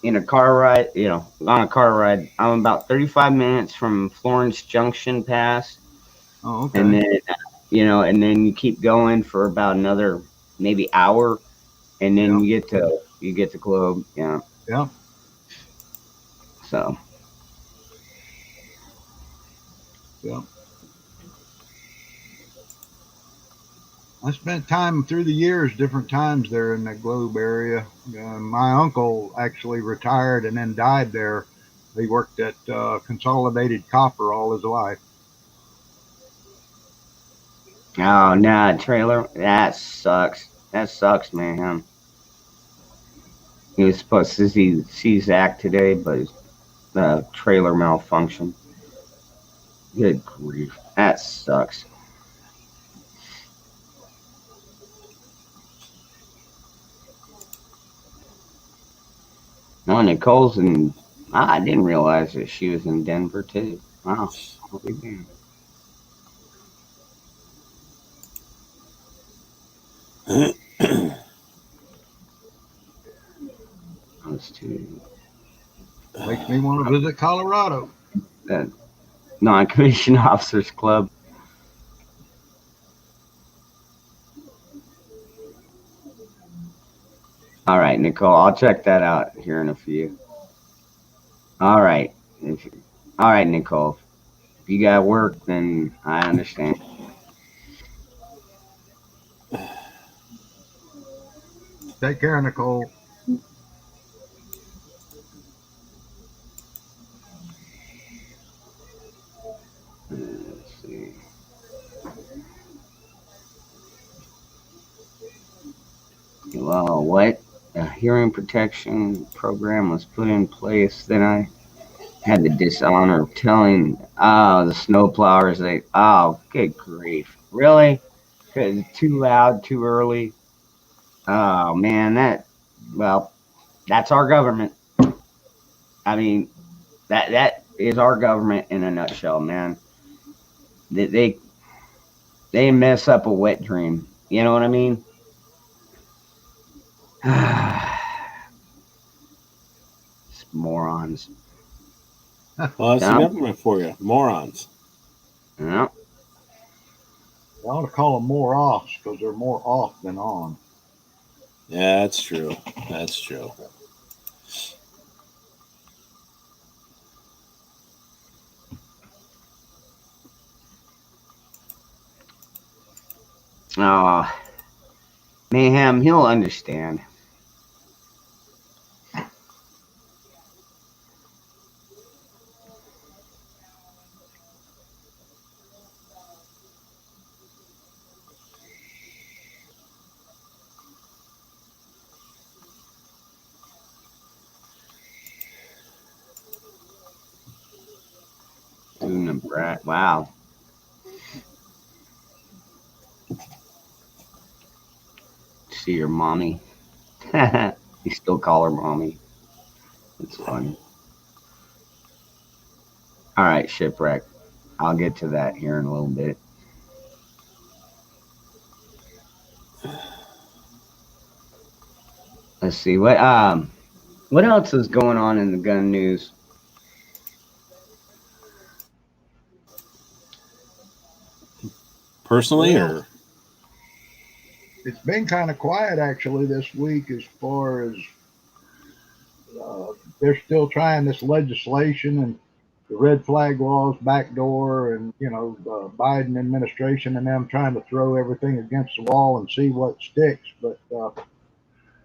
S1: in a car ride, on a car ride. I'm about 35 minutes from Florence Junction Pass.
S2: Oh, okay.
S1: And then, and then you keep going for about another maybe hour, and then you get to Globe. Yeah.
S2: Yeah.
S1: So.
S2: Yeah. I spent time through the years, different times there in the Globe area. My uncle actually retired and then died there. He worked at Consolidated Copper all his life.
S1: Oh, nah, trailer. That sucks. That sucks, man. He was supposed to see Zach today, but his trailer malfunction. Good grief. That sucks. No, Nicole's in. I didn't realize that she was in Denver too. Wow. I'll be damned. Those two.
S2: Makes me want to visit Colorado.
S1: That non-commissioned officers club. All right, Nicole. I'll check that out here in a few. All right. All right, Nicole. If you got work, then I understand.
S2: Take care, Nicole.
S1: Let's see. Well, what? A hearing protection program was put in place. Then I had the dishonor of telling the snowplowers good grief. Really? Because it's too loud, too early. Oh, man, well, that's our government. I mean, that is our government in a nutshell, man. They they mess up a wet dream. You know what I mean? Morons.
S4: Well, that's the
S1: Yeah.
S4: government for you, morons.
S1: Yeah.
S2: I ought to call them more offs because they're more off than on.
S4: Yeah, that's true. That's true.
S1: Oh, Mayhem, he'll understand. Una brat. Wow. See your mommy. You still call her mommy. It's funny. All right, shipwreck. I'll get to that here in a little bit. Let's see what else is going on in the gun news.
S4: Personally,
S2: Well,
S4: or
S2: it's been kind of quiet actually this week as far as they're still trying this legislation and the red flag laws backdoor and the Biden administration and them trying to throw everything against the wall and see what sticks. But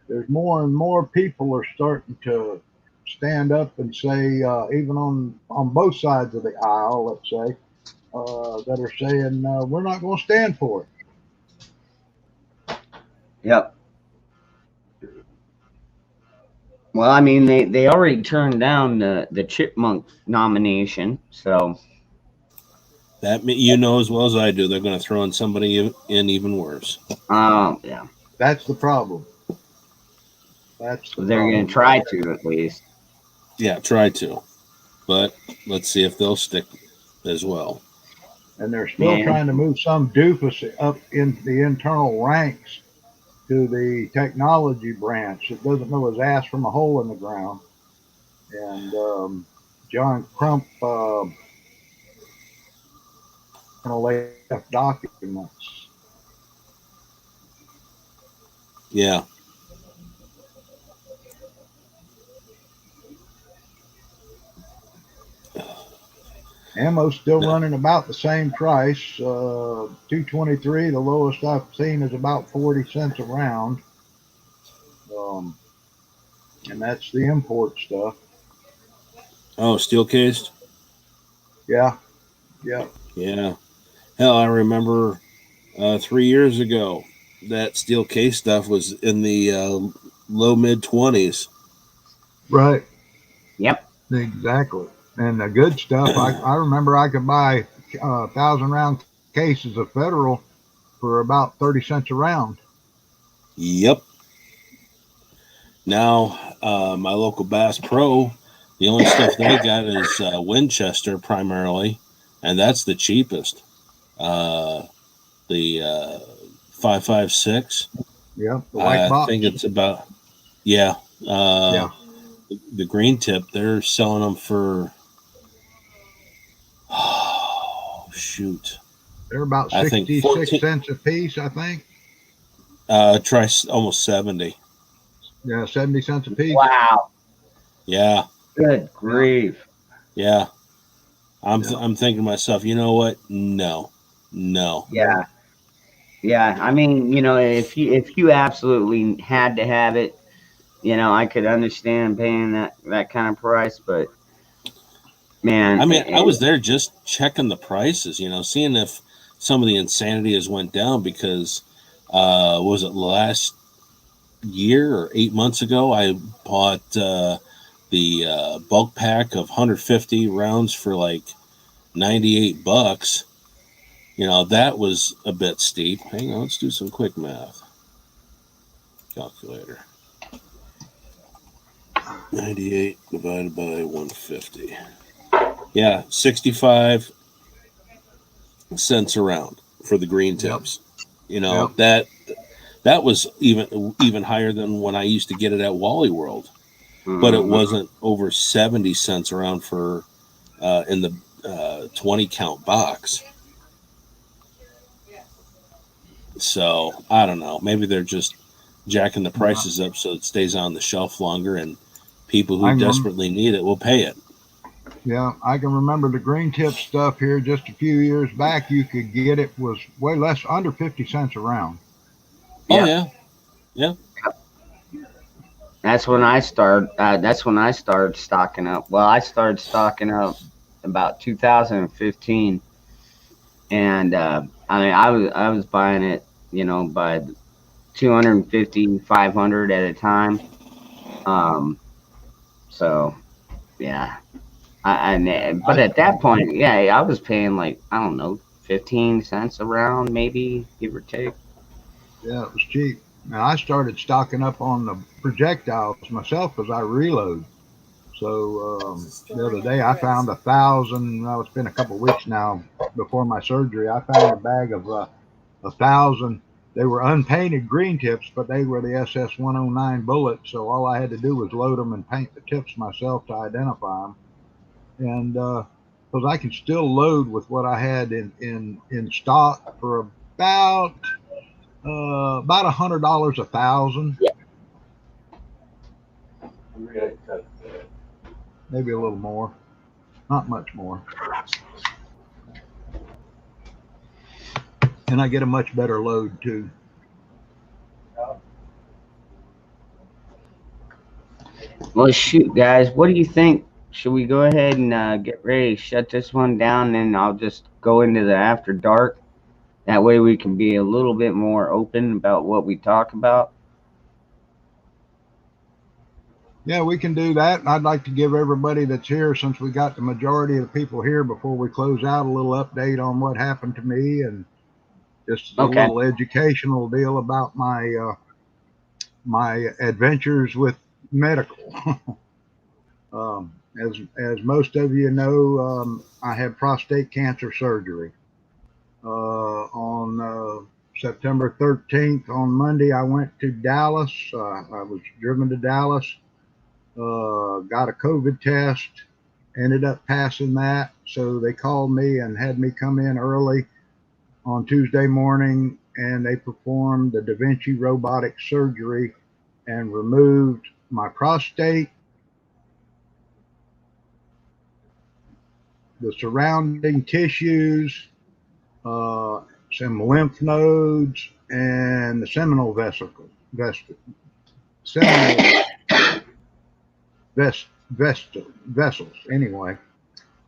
S2: there's more and more people are starting to stand up and say, even on both sides of the aisle, let's say, that are saying we're not going to stand for it.
S1: Yep. Well, I mean, they already turned down the chipmunk nomination, so
S4: that you know as well as I do, they're going to throw in somebody in even worse.
S1: yeah,
S2: That's the problem. That's the
S1: they're going
S2: problem.
S1: to try to at least.
S4: Yeah, try to, but let's see if they'll stick as well.
S2: And they're still
S1: Man,
S2: trying to move some doofus up in the internal ranks to the technology branch that doesn't know his ass from a hole in the ground. And John Crump left documents.
S4: Yeah.
S2: Ammo's still
S4: No.
S2: running about the same price. 223. The lowest I've seen is about 40 cents a round. Um, and that's the import stuff.
S4: Oh, steel cased.
S2: Yeah, yeah,
S4: Yeah. Hell, I remember 3 years ago that steel case stuff was in the low mid 20s.
S2: right,
S1: Yep.
S2: exactly. And the good stuff, I remember I could buy 1,000 round cases of Federal for about 30 cents a round.
S4: Yep. Now, my local Bass Pro, the only stuff they got is Winchester primarily, and that's the cheapest. The 5.56.
S2: Yeah, the white
S4: I
S2: box.
S4: think it's about, yeah. Uh,
S2: Yeah,
S4: the green tip, they're selling them for, oh, shoot.
S2: they're about
S4: I think
S2: 66
S4: 14,
S2: cents a piece, I think.
S4: try almost 70.
S2: Yeah, 70 cents a piece.
S1: Wow.
S4: Yeah.
S1: Good
S2: Yeah,
S1: grief.
S4: Yeah.
S2: yeah,
S4: I'm thinking to myself, you know what? No.
S2: yeah.
S1: Yeah. Yeah. I mean, if you absolutely had to have it, I could understand paying that kind of price, but man,
S4: I mean, I was there just checking the prices, seeing if some of the insanity has went down because was it last year or 8 months ago? I bought the bulk pack of 150 rounds for like $98. That was a bit steep. Hang on, let's do some quick math. Calculator. 98 divided by 150. Yeah, 65 cents a round for the green
S2: Yep,
S4: tips.
S2: yep.
S4: That was even higher than when I used to get it at Wally World, but it
S1: Mhm.
S4: wasn't over 70 cents around for in the 20 count box. So I don't know. Maybe they're just jacking the
S2: Yeah.
S4: prices up so it stays on the shelf longer, and people
S2: I
S4: who
S2: can rem-
S4: desperately need it will pay it.
S2: yeah, I can remember the green tip stuff here just a few years back. You could get it was way less, under 50 cents a round.
S4: Oh
S1: Yep.
S4: yeah, yeah.
S1: That's when I started stocking up. Well, I started stocking up about 2015, and I mean, I was buying it, by 250, 500 at a time. Um, so yeah,
S2: Yeah,
S1: but at that point, yeah, I was paying like, I don't know, 15 cents a round, maybe, give or take.
S2: yeah, it was cheap. Now I started stocking up on the projectiles myself as I reload. So the other day I found 1,000. Well, it's been a couple of weeks now before my surgery. I found a bag of 1,000. They were unpainted green tips, but they were the SS 109 bullets. So all I had to do was load them and paint the tips myself to identify them. And because I can still load with what I had in stock for about $100 a thousand, maybe a little more, not much more. And I get a much better load too.
S1: Well, shoot, guys, what do you think? Should we go ahead and get ready to shut this one down? And I'll just go into the after dark. That way we can be a little bit more open about what we talk about.
S2: Yeah, we can do that. And I'd like to give everybody that's here, since we got the majority of the people here before we close out, a little update on what happened to me and just a
S1: Okay.
S2: little educational deal about my adventures with medical. As most of you know, I had prostate cancer surgery. On September 13th, on Monday, I went to Dallas. I was driven to Dallas, got a COVID test, ended up passing that. So they called me and had me come in early on Tuesday morning, and they performed the Da Vinci robotic surgery and removed my prostate the surrounding tissues, some lymph nodes, and the seminal seminal vessels. Anyway,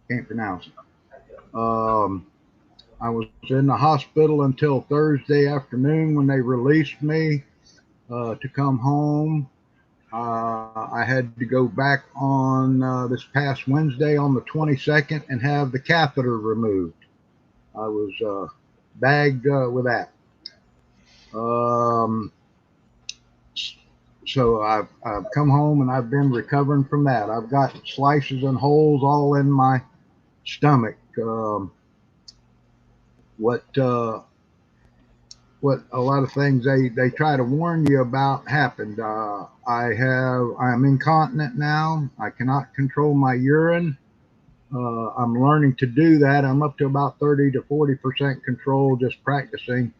S2: can't pronounce it. I was in the hospital until Thursday afternoon when they released me to come home. I had to go back on this past Wednesday on the 22nd and have the catheter removed. I was bagged with that. So I've come home and I've been recovering from that. I've got slices and holes all in my stomach. What a lot of things they try to warn you about happened. I'm incontinent now. I cannot control my urine. I'm learning to do that. I'm up to about 30 to 40% control just practicing,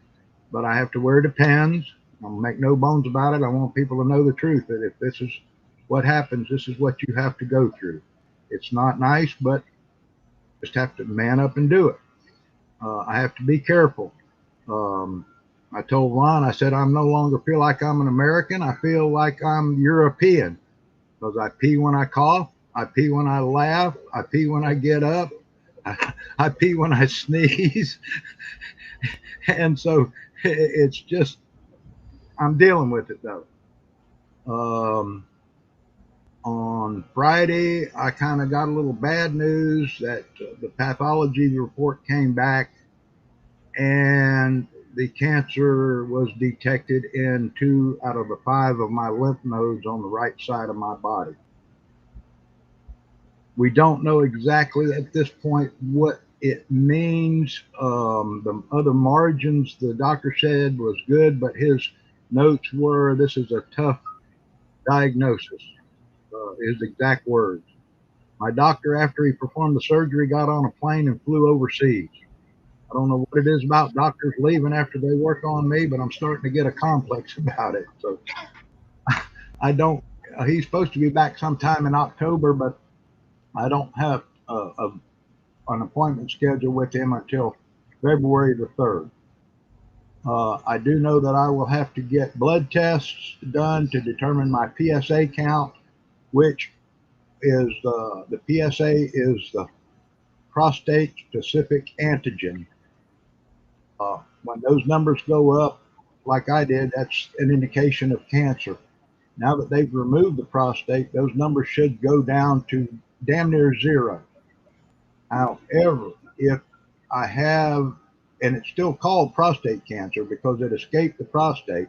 S2: but I have to wear Depends. I'll make no bones about it. I want people to know the truth, that if this is what happens, this is what you have to go through. It's not nice, but just have to man up and do it. I have to be careful. I told Ron, I said, I no longer feel like I'm an American. I feel like I'm European, because I pee when I cough. I pee when I laugh. I pee when I get up. I pee when I sneeze. And so it's just, I'm dealing with it though. On Friday, I kind of got a little bad news that the pathology report came back and the cancer was detected in 2 out of the 5 of my lymph nodes on the right side of my body. We don't know exactly at this point what it means. The other margins, the doctor said was good, but his notes were, this is a tough diagnosis, his exact words. My doctor, after he performed the surgery, got on a plane and flew overseas. I don't know what it is about doctors leaving after they work on me, but I'm starting to get a complex about it. So I don't, he's supposed to be back sometime in October, but I don't have an appointment scheduled with him until February the 3rd. I do know that I will have to get blood tests done to determine my PSA count, which is the PSA is the prostate specific antigen. When those numbers go up, like I did, that's an indication of cancer. Now that they've removed the prostate, those numbers should go down to damn near 0. However, if I have, and it's still called prostate cancer because it escaped the prostate,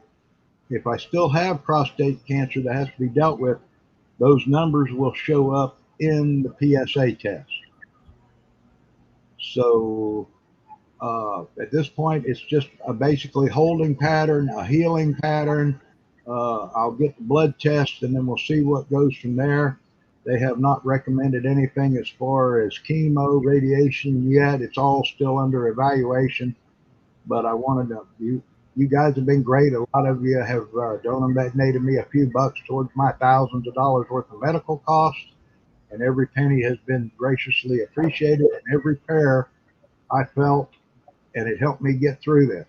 S2: if I still have prostate cancer that has to be dealt with, those numbers will show up in the PSA test. So at this point, it's just a basically holding pattern, a healing pattern. I'll get the blood test and then we'll see what goes from there. They have not recommended anything as far as chemo, radiation yet. It's all still under evaluation. But I wanted to, you guys have been great. A lot of you have donated me a few bucks towards my thousands of dollars worth of medical costs. And every penny has been graciously appreciated. And every prayer I felt, and it helped me get through this.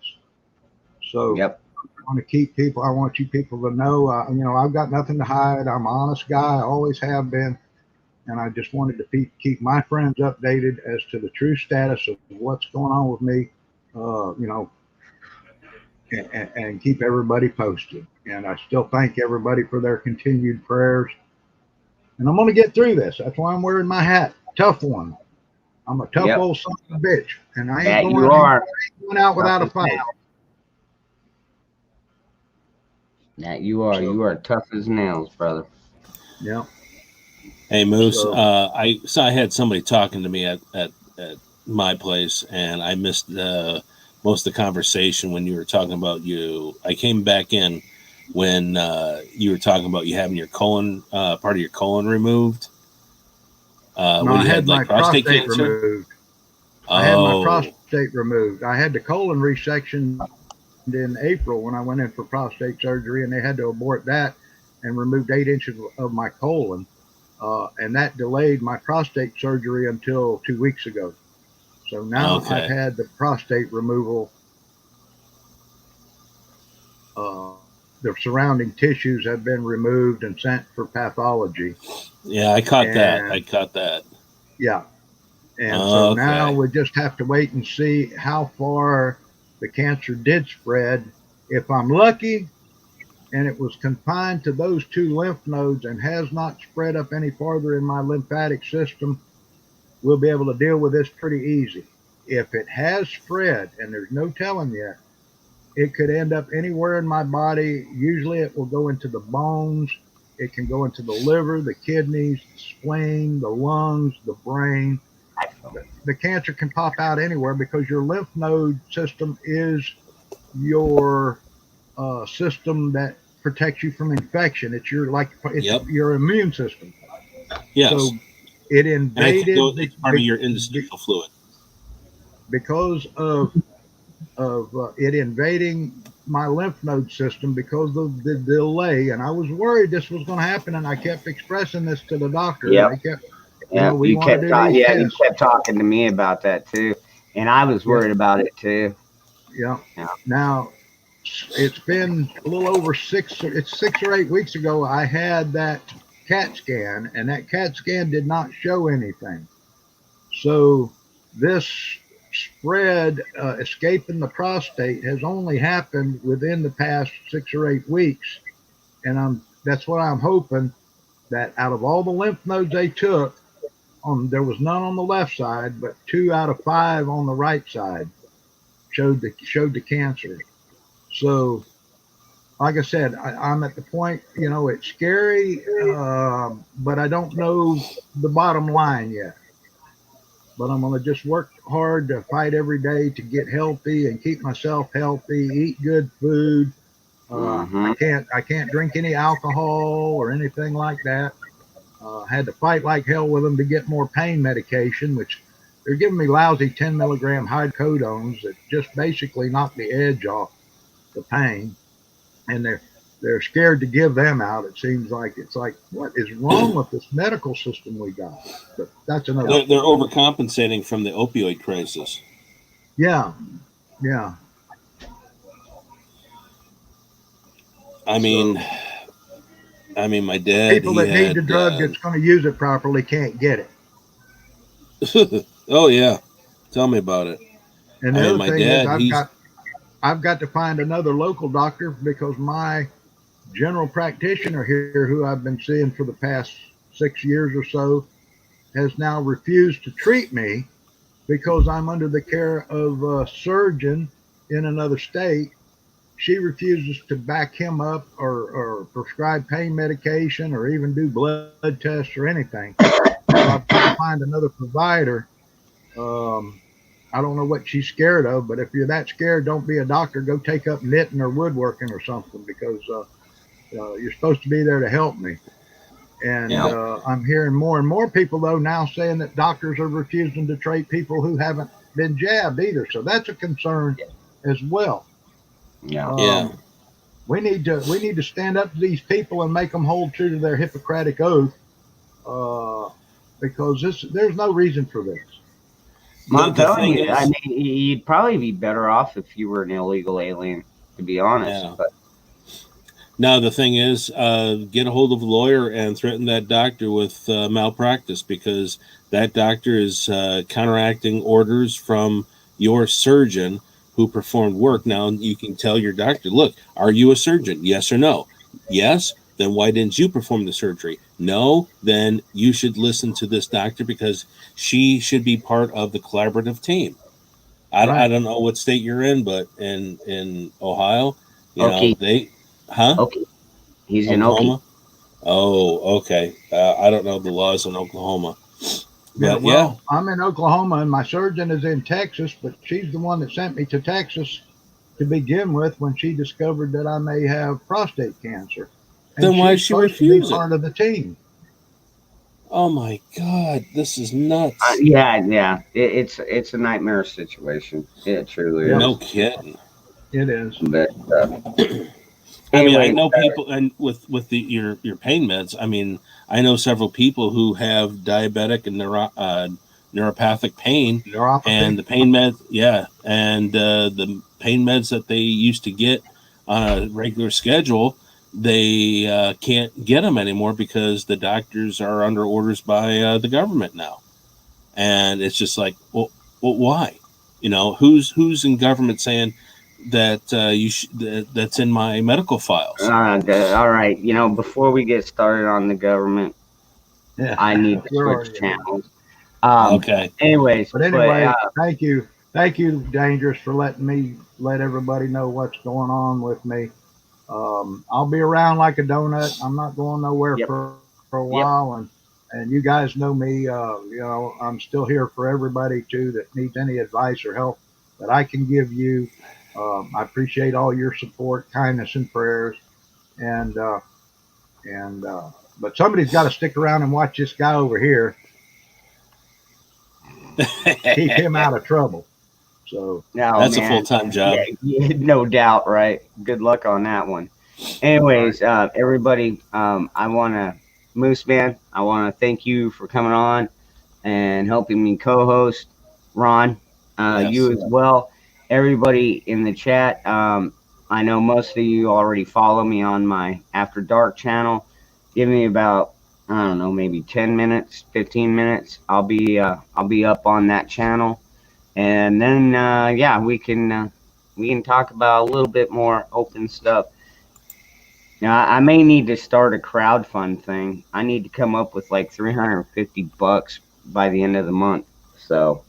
S2: So yep. I want to keep people, I want you people to know, I've got nothing to hide. I'm an honest guy. I always have been. And I just wanted to keep my friends updated as to the true status of what's going on with me, and keep everybody posted. And I still thank everybody for their continued prayers. And I'm going to get through this. That's why I'm wearing my hat. Tough one. I'm a tough old son of a bitch. And I ain't going out without a fight.
S1: That you are. You are tough as nails, brother.
S2: Yeah.
S4: Hey, Moose. I had somebody talking to me at my place, and I missed most of the conversation when you were talking about you. I came back in when you were talking about you having your colon, part of your colon removed.
S2: No, I had my prostate removed. I had my prostate removed. I had the colon resection in April when I went in for prostate surgery, and they had to abort that and removed 8 inches of my colon. and that delayed my prostate surgery until 2 weeks ago. So now
S4: Okay.
S2: I've had the prostate removal. Uh, the surrounding tissues have been removed and sent for pathology.
S4: Yeah, I caught that.
S2: And-
S4: I caught that.
S2: Yeah. And so
S4: Okay.
S2: now we just have to wait and see how far the cancer did spread. If I'm lucky and it was confined to those 2 lymph nodes and has not spread up any farther in my lymphatic system, we'll be able to deal with this pretty easy. If it has spread, and there's no telling yet, it could end up anywhere in my body. Usually it will go into the bones. It can go into the liver, the kidneys, the spleen, the lungs, the brain. The cancer can pop out anywhere because your lymph node system is your system that protects you from infection. It's your
S4: Yep.
S2: your immune system.
S4: Yes.
S2: So it
S4: and I think
S2: invaded
S4: it's part of your interstitial fluid.
S2: because of it invading my lymph node system because of the delay. And I was worried this was going to happen, and I kept expressing this to the doctor.
S1: Yep.
S2: They kept,
S1: Yeah,
S2: we
S1: you
S2: want to
S1: kept
S2: do these
S1: you
S2: tests.
S1: kept talking to me about that too, and I was worried about it too.
S2: Yeah.
S1: Yeah.
S2: Now it's been a little over 6 or 8 weeks ago. I had that CAT scan, and that CAT scan did not show anything. So this spread escaping the prostate has only happened within the past 6 or 8 weeks, and that's what I'm hoping, that out of all the lymph nodes they took, there was none on the left side, but 2 out of 5 on the right side showed the cancer. So, like I said, I'm at the point, it's scary, but I don't know the bottom line yet. But I'm going to just work hard to fight every day to get healthy and keep myself healthy, eat good food. I can't drink any alcohol or anything like that. Had to fight like hell with them to get more pain medication, which they're giving me lousy 10 milligram hydrocodones that just basically knock the edge off the pain. And they're scared to give them out. It seems like it's like, what is wrong with this medical system we got? But that's another.
S4: They're overcompensating from the opioid crisis.
S2: Yeah.
S4: I mean, my dad.
S2: People that need the drug that's going to use it properly can't get it.
S4: Oh yeah, tell me about it.
S2: And the other thing is, I've got to find another local doctor because my general practitioner here, who I've been seeing for the past 6 years or so, has now refused to treat me because I'm under the care of a surgeon in another state. She refuses to back him up or prescribe pain medication or even do blood tests or anything. So I've got to find another provider. I don't know what she's scared of, but if you're that scared, don't be a doctor. Go take up knitting or woodworking or something, because you're supposed to be there to help me. And I'm hearing more and more people, though, now saying that doctors are refusing to treat people who haven't been jabbed either. So that's a concern as well.
S1: Yeah.
S2: We need to stand up to these people and make them hold true to their Hippocratic oath, because there's no reason for this.
S1: I'm telling you, I mean, you'd probably be better off if you were an illegal alien, to be honest.
S4: Yeah.
S1: But
S4: now the thing is, get a hold of a lawyer and threaten that doctor with malpractice, because that doctor is counteracting orders from your surgeon who performed work. Now you can tell your doctor, look, are you a surgeon? Yes or no? Yes. Then why didn't you perform the surgery? No, then you should listen to this doctor because she should be part of the collaborative team. I don't know what state you're in, but in Ohio,
S1: Okay. He's in
S4: Oklahoma. Oh, okay. I don't know the laws in Oklahoma. But,
S2: I'm in Oklahoma and my surgeon is in Texas, but she's the one that sent me to Texas to begin with when she discovered that I may have prostate cancer. And
S4: then why is she refusing?
S2: Part of the team.
S4: Oh my God, this is nuts.
S1: Yeah. It's a nightmare situation. It truly is.
S4: No kidding.
S2: It is.
S1: But
S4: I mean, I
S1: Anyway,
S4: know people, and with your pain meds. I mean, I know several people who have diabetic and neuropathic pain,
S2: Neuropathy.
S4: and the pain meds, yeah, and the pain meds that they used to get on a regular schedule, they can't get them anymore because the doctors are under orders by the government now, and it's just like, well, why? You know, who's in government saying that that's in my medical files?
S1: all right. You know, before we get started on the government,
S2: Yeah.
S1: I need to
S2: We're
S1: switch
S2: already-
S1: channels.
S4: Okay.
S1: Anyways,
S2: But anyway, thank you, Dangerous, for letting me let everybody know what's going on with me. I'll be around like a donut. I'm not going nowhere
S1: Yep.
S2: for a while, and you guys know me. You know, I'm still here for everybody too that needs any advice or help that I can give you. I appreciate all your support, kindness, and prayers. And but somebody's got to stick around and watch this guy over here, keep him out of trouble. So
S1: no,
S4: That's
S1: man.
S4: a full-time job.
S1: Yeah, no doubt, right? Good luck on that one. Anyways, everybody, I want to, Moose Man, I want to thank you for coming on and helping me co-host. Ron,
S4: Yes.
S1: you as well. Everybody in the chat, I know most of you already follow me on my After Dark channel. Give me about, I don't know, maybe 10 minutes, 15 minutes. I'll be up on that channel. And then yeah, we can talk about a little bit more open stuff. Now, I may need to start a crowdfund thing. I need to come up with like $350 by the end of the month. So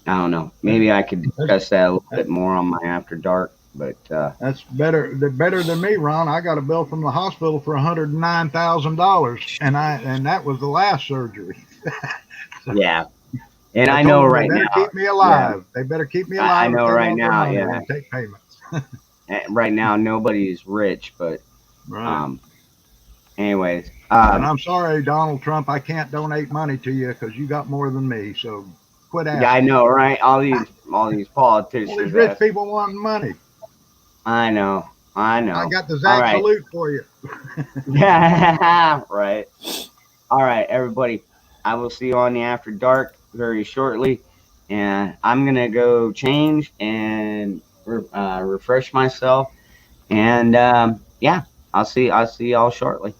S1: I don't know. Maybe I could discuss that a little bit more on my After Dark. But
S2: that's better than me, Ron. I got a bill from the hospital for $109,000, and that was the last surgery.
S1: yeah, and
S2: I
S1: I
S2: told
S1: know
S2: them
S1: right
S2: they better
S1: now.
S2: keep me alive. They better keep me alive.
S1: I know
S2: if they
S1: right
S2: want their
S1: now,
S2: money
S1: yeah.
S2: and take payments.
S1: Right now, nobody is rich. But
S2: Right.
S1: anyways,
S2: And I'm sorry, Donald Trump, I can't donate money to you because you got more than me. So quit asking.
S1: yeah, I know, right? All these
S2: All these
S1: politicians.
S2: rich people wanting money.
S1: I know.
S2: I got the
S1: All
S2: Zach
S1: right.
S2: salute for you.
S1: Yeah, right. All right, everybody. I will see you on the After Dark very shortly, and I'm gonna go change and refresh myself, and yeah, I'll see y'all shortly.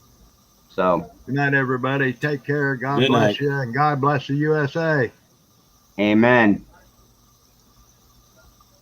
S1: So,
S2: Good night, everybody. Take care. God
S4: Good
S2: bless
S4: night.
S2: you, and God bless the USA.
S1: amen.